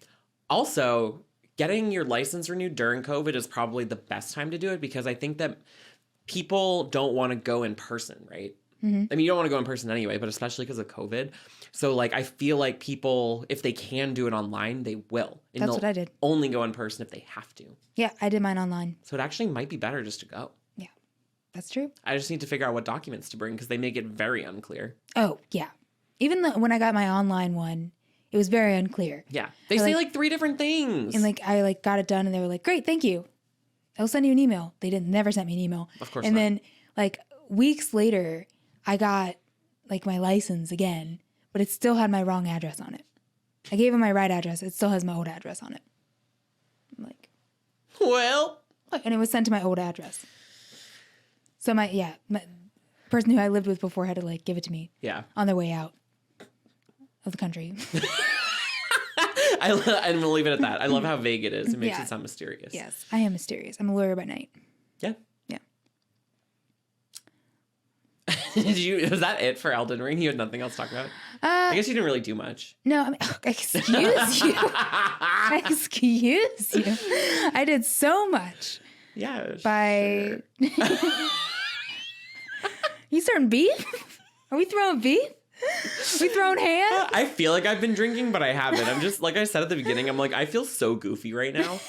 Also, getting your license renewed during COVID is probably the best time to do it because I think that people don't want to go in person, right? I mean, you don't want to go in person anyway, but especially because of COVID. So, like, I feel like people, if they can do it online, they will. And That's what I did. Only go in person if they have to. Yeah, I did mine online. So it actually might be better just to go. Yeah, that's true. I just need to figure out what documents to bring because they make it very unclear. Oh, yeah. Even when I got my online one, it was very unclear. Yeah. They say like 3 different things. And like I like got it done and they were like, great, thank you. I'll send you an email. They never sent me an email. Of course and not. then like weeks later, I got like my license again, but it still had my wrong address on it. I gave him my right address. It still has my old address on it. I'm like, well. and it was sent to my old address. So my person who I lived with before had to like give it to me. Yeah. On their way out of the country. And we'll leave it at that. I love how vague it is. It makes it sound mysterious. Yes, I am mysterious. I'm a lawyer by night. Yeah. Yeah. Was that it for Elden Ring? You had nothing else to talk about? I guess you didn't really do much. No, I mean, excuse you. Excuse you. I did so much. Yeah. By You starting beef? Are we throwing beef? Are we throwing hands? I feel like I've been drinking, but I haven't. I'm just, like I said at the beginning, I'm like, I feel so goofy right now.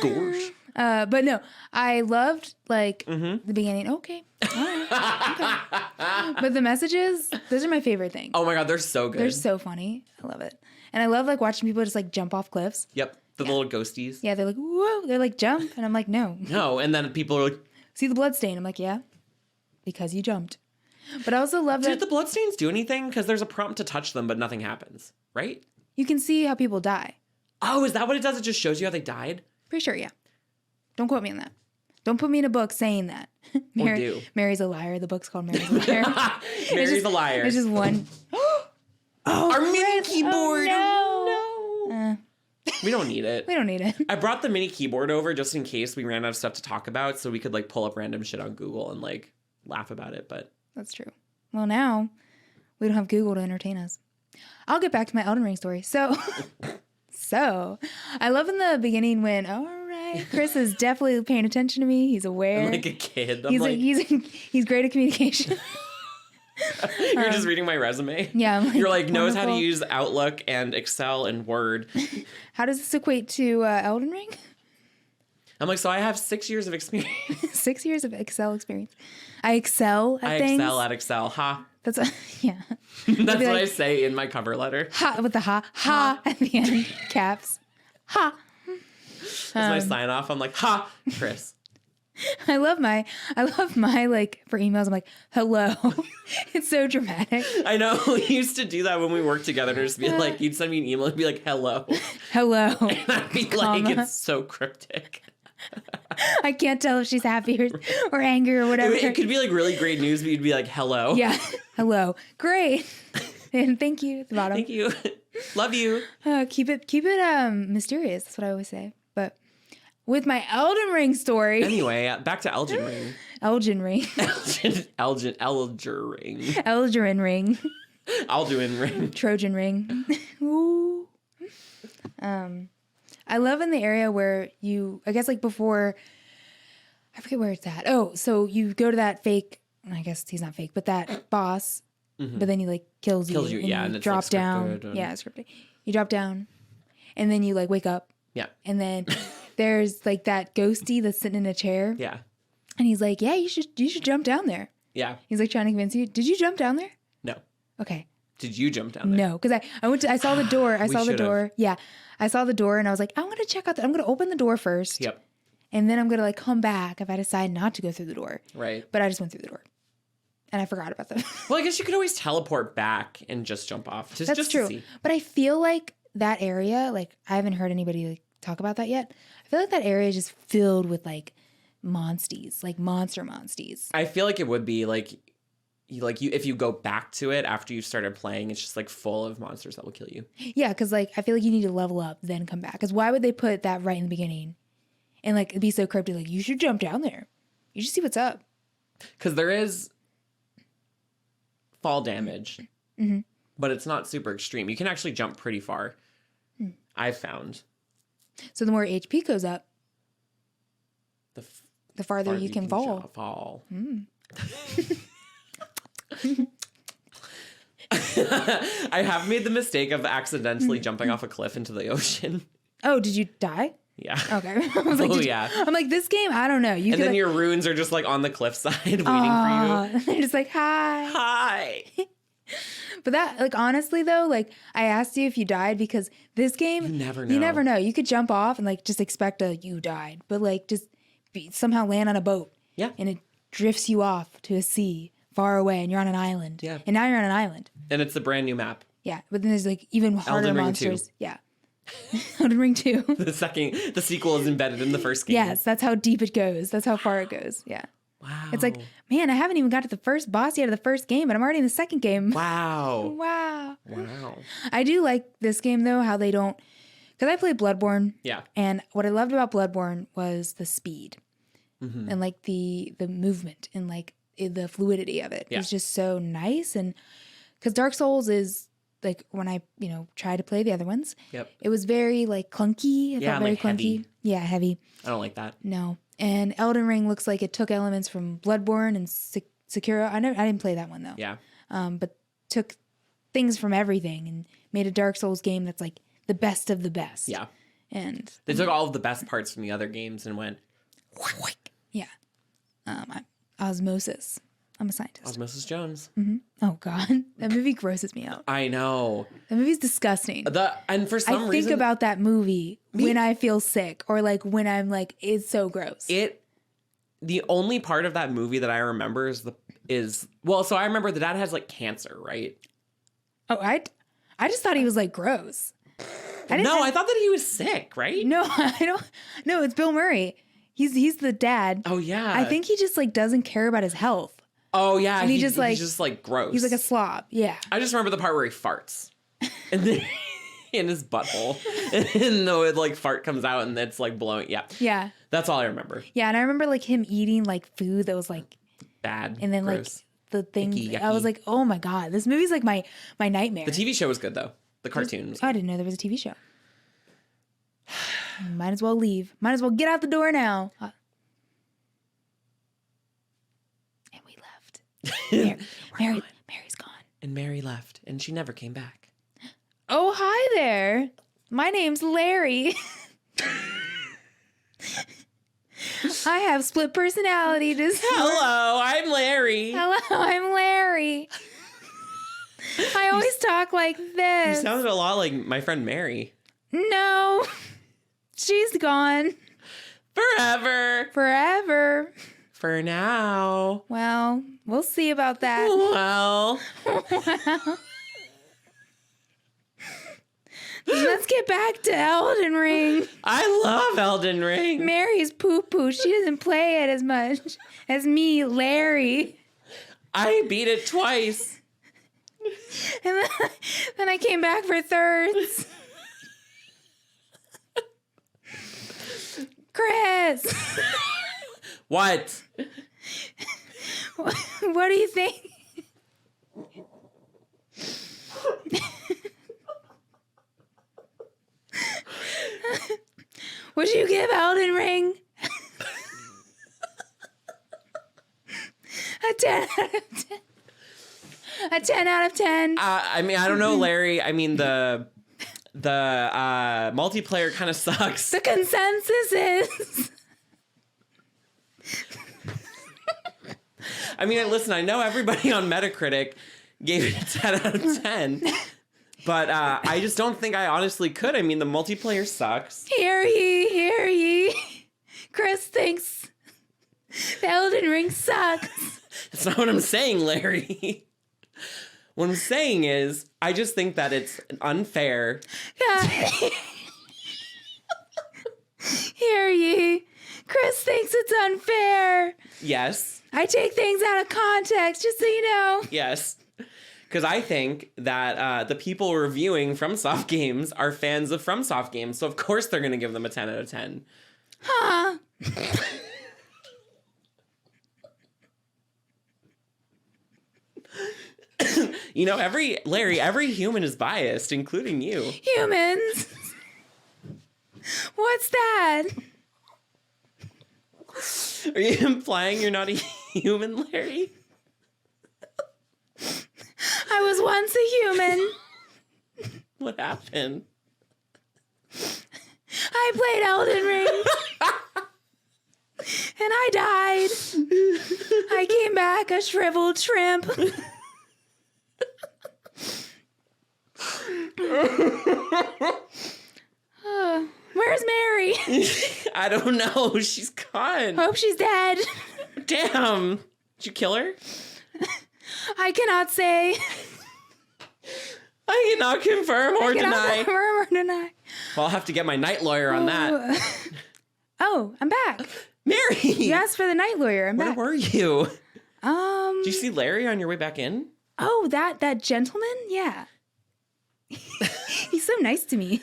Gosh. But no, I loved like the beginning. Okay. All right. Okay. But the messages, those are my favorite thing. Oh my God, they're so good. They're so funny. I love it. And I love like watching people just like jump off cliffs. Yep. The little ghosties. Yeah, they're like, whoa. They're like, jump. And I'm like, no. No. And then people are like, See the blood stain. I'm like, yeah, because you jumped. But I also love that did the bloodstains do anything? Because there's a prompt to touch them, but nothing happens, right? you can see how people die. Oh, is that what it does? It just shows you how they died? Pretty sure, yeah. Don't quote me on that. Don't put me in a book saying that. do. Mary's a liar. The book's called Mary's a Liar. Mary's a liar. There's just one. Our mini keyboard. Oh, no. We don't need it. We don't need it. I brought the mini keyboard over just in case we ran out of stuff to talk about so we could like pull up random shit on Google and like laugh about it, but That's true. Well, now we don't have Google to entertain us. I'll get back to my Elden Ring story. So I love in the beginning when, all right, Chris is definitely paying attention to me. He's aware. I'm like a kid. He's great at communication. You're just reading my resume. Yeah. I'm like, You're like, knows how to wonderful. use Outlook and Excel and Word. How does this equate to Elden Ring? I'm like, so I have 6 years of experience. 6 years of Excel experience. I excel at things. I excel at Excel. Ha. That's yeah. That's what I say in my cover letter. Ha with the ha at the end. Caps. Ha. That's my sign off. I'm like, ha, Chris. I love my like for emails. I'm like, hello. It's so dramatic. I know. We used to do that when we worked together and just be like, you'd send me an email and be like, hello. Hello. And I'd be like, it's so cryptic. I can't tell if she's happy or angry or whatever. It could be like really great news, but you'd be like, hello. Yeah. Hello. Great. And thank you at the bottom. Thank you. Love you. Keep it mysterious. That's what I always say. But with my Elden Ring story. Anyway, back to Elden Ring. Elden Ring. Elden Ring. Elden Ring. Alduin Ring. Trojan Ring. Ooh. I love in the area where I guess like before, I forget where it's at. Oh, so you go to that fake, I guess he's not fake, but that boss, but then he like kills you. Kills you, yeah, and it's drop like down. scripted. Yeah, it's scripted. You drop down and then you like wake up Yeah. and then there's like that ghosty that's sitting in a chair Yeah. and he's like, yeah, you should jump down there. Yeah. He's like trying to convince you. Did you jump down there? No. Okay. Did you jump down there? No, because I saw the door. I We saw the should've. door. Yeah. I saw the door and I was like, I want to check out I'm going to open the door first. Yep. And then I'm going to like come back if I decide not to go through the door. Right. But I just went through the door. And I forgot about that. Well, I guess you could always teleport back and just jump off. That's just true. To see. But I feel like that area, like I haven't heard anybody like talk about that yet. I feel like that area is just filled with like monsties, like monster monsties. I feel like it would be like you if you go back to it after you started playing, it's just like full of monsters that will kill you. Yeah, because like I feel like you need to level up, then come back. Because why would they put that right in the beginning? And like it'd be so cryptic, like you should jump down there. You just see what's up. Because there is fall damage, but it's not super extreme. You can actually jump pretty far, I've found. So the more HP goes up, the farther you can fall. I have made the mistake of accidentally jumping off a cliff into the ocean. Oh, did you die? Yeah. Okay. I was like, yeah. I'm like, this game, I don't know. And then your runes are just like on the cliffside waiting for you. They're just like, hi. Hi. But that, like, honestly, though, like, I asked you if you died because this game, You never know. You never know. You could jump off and, like, just expect you died. But, like, just somehow land on a boat. Yeah. And it drifts you off to a sea far away and you're on an island. Yeah. And now you're on an island. And it's a brand new map. Yeah. But then there's, like, even harder Elden Ring monsters. 2. Yeah. Elden Ring 2. The sequel is embedded in the first game. Yes, that's how deep it goes. That's how far it goes. Yeah. Wow. It's like, man, I haven't even got to the first boss yet of the first game, but I'm already in the second game. Wow. Wow. Wow. I do like this game, though, how they don't... Because I played Bloodborne. Yeah. And what I loved about Bloodborne was the speed. And, like, the movement and, like, the fluidity of it. Yeah. It was just so nice. And because Dark Souls is... Like when I, tried to play the other ones, it was very like clunky. It felt very like clunky. heavy. Yeah, heavy. I don't like that. No. And Elden Ring looks like it took elements from Bloodborne and Sekiro. I didn't play that one though. Yeah. But took things from everything and made a Dark Souls game that's like the best of the best. Yeah. And they took all of the best parts from the other games and went. Yeah. Osmosis. I'm a scientist. Osmosis Jones. Oh God, that movie grosses me out. I know. That movie's disgusting. And for some I reason, think about that movie when I feel sick or like when I'm like, it's so gross. The only part of that movie that I remember so I remember the dad has like cancer, right? Oh, I just thought he was like gross. I thought that he was sick, right? No, I don't. No, it's Bill Murray. He's the dad. Oh yeah. I think he just like doesn't care about his health. Oh yeah. And he's just like gross. He's like a slob. Yeah. I just remember the part where he farts. And then in his butthole. And the like fart comes out and it's like blowing. Yeah. Yeah. That's all I remember. Yeah, and I remember like him eating like food that was like bad. And then gross. like the thing Icky, I was yucky. like, oh my God, this movie's like my nightmare. The TV show was good though. The cartoon was I didn't know there was a TV show. Might as well leave. Might as well get out the door now. And we left. Mary's gone. And Mary left and she never came back. Oh, hi there. My name's Larry. I have split personality disorder. Hello, I'm Larry. Hello, I'm Larry. I always talk like this. You sounded a lot like my friend Mary. No. She's gone. Forever. Forever. For now. Well, we'll see about that. Well. Let's get back to Elden Ring. I love Elden Ring. Mary's poo-poo. She doesn't play it as much as me, Larry. I beat it twice. And then I came back for thirds. Chris. What? What do you think? Would you give Elden Ring a 10 out of 10? A 10 out of 10? I mean, I don't know, Larry. I mean, the multiplayer kind of sucks. The consensus is... I mean, listen, I know everybody on Metacritic gave it a 10 out of 10. But I just don't think I honestly could. I mean, the multiplayer sucks. Hear ye, hear ye. Chris thinks the Elden Ring sucks. That's not what I'm saying, Larry. What I'm saying is, I just think that it's unfair. Hear ye. Chris thinks it's unfair. Yes. I take things out of context, just so you know. Yes. Because I think that the people reviewing FromSoft games are fans of FromSoft games, so of course they're going to give them a 10 out of 10. Huh. You know, every human is biased, including you. Humans. What's that? Are you implying you're not a human, Larry? I was once a human. What happened? I played Elden Ring. And I died. I came back a shriveled shrimp. Where's Mary? I don't know. She's gone. Hope she's dead. Damn. Did you kill her? I cannot say. I cannot confirm or deny. Confirm or deny. Well, I'll have to get my night lawyer on that. Oh, I'm back. Mary! You asked for the night lawyer. I'm back. Where were you? Did you see Larry on your way back in? Oh, that gentleman? Yeah. He's so nice to me.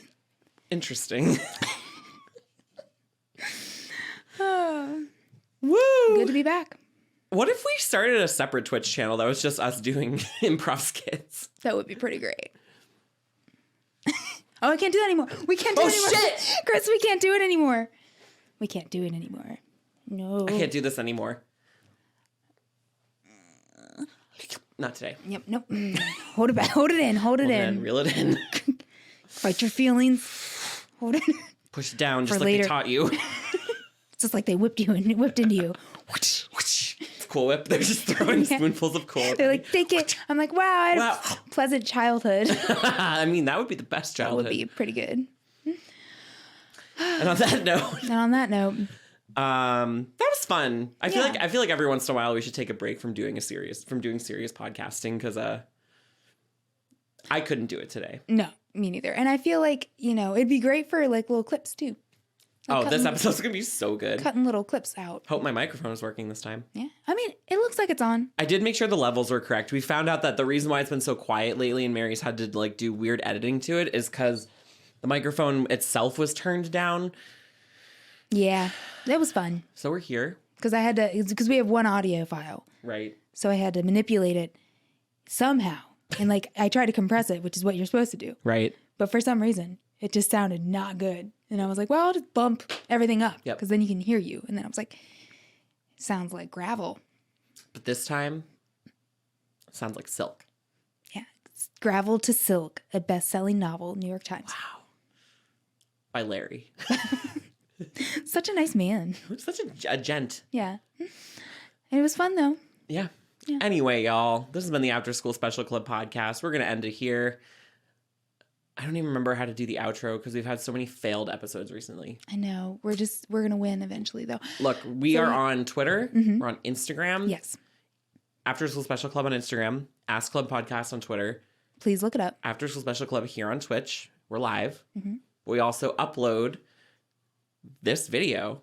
Interesting. Oh. Woo! Good to be back. What if we started a separate Twitch channel that was just us doing improv skits? That would be pretty great. Oh, I can't do that anymore. We can't do it anymore. Oh, shit! Chris, we can't do it anymore. We can't do it anymore. No. I can't do this anymore. Not today. Yep, nope. Hold it back. Hold it in. Hold it in. Reel it in. Fight your feelings. Hold it in. Push it down just For like later. they taught you. It's just like they whipped you and whipped into you. Cool Whip. They're just throwing spoonfuls of Cool Whip. They're like, take it. I'm like, wow, I had a pleasant childhood. I mean, that would be the best That childhood. would be pretty good. And on that note, And on that note, that was fun. I feel Yeah. like every once in a while we should take a break from doing serious podcasting because I couldn't do it today. no, me neither. And I feel like, it'd be great for like little clips too. Like This episode's gonna be so good. Cutting little clips out. Hope my microphone is working this time. Yeah. I mean, it looks like it's on. I did make sure the levels were correct. We found out that the reason why it's been so quiet lately and Mary's had to like do weird editing to it is because the microphone itself was turned down. Yeah. That was fun. So we're here. Because we have one audio file. Right. So I had to manipulate it somehow. And like, I tried to compress it, which is what you're supposed to do. Right. But for some reason, it just sounded not good. And I was like, well, I'll just bump everything up. Yep. Because then you can hear you. And then I was like, sounds like gravel. But this time, it sounds like silk. Yeah. It's Gravel to Silk, a best-selling novel, New York Times. Wow. By Larry. Such a nice man. Such a gent. Yeah. And it was fun, though. Yeah. Yeah. Anyway, y'all, this has been the After School Special Club podcast. We're going to end it here. I don't even remember how to do the outro because we've had so many failed episodes recently. I know. We're going to win eventually, though. Look, we are on Twitter. Mm-hmm. We're on Instagram. Yes. After School Special Club on Instagram. Ask Club Podcast on Twitter. Please look it up. After School Special Club here on Twitch. We're live. Mm-hmm. We also upload this video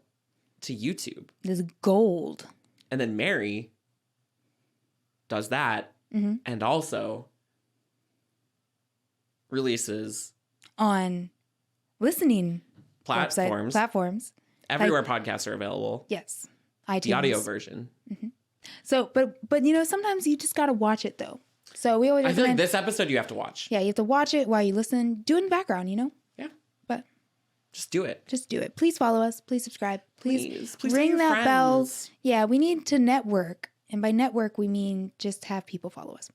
to YouTube. This is gold. And then Mary does that Mm-hmm. and also releases On listening platforms. platforms. Everywhere podcasts are available. Yes. iTunes. The audio version. So, but sometimes you just got to watch it, though. So we always I feel like recommend, this episode you have to watch. yeah, you have to watch it while you listen. Do it in the background, Yeah. But Just do it. just do it. Please follow us. Please subscribe. Please tell ring your that bell. friends. Yeah, we need to network. And by network, we mean just have people follow us.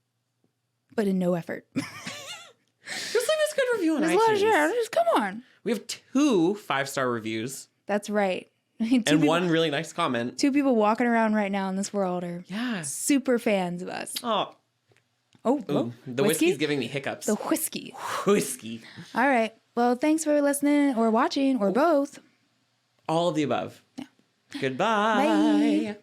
But in no effort. Just leave us a good review on There's a lot of iTunes. share. Just come on. We have 2 5-star reviews That's right. and one really nice comment. 2 people walking around right now in this world are Yeah. super fans of us. Oh, Oh, the whiskey's giving me hiccups. The whiskey. Whiskey. All right. Well, thanks for listening or watching or both. All of the above. Yeah. Goodbye. Bye.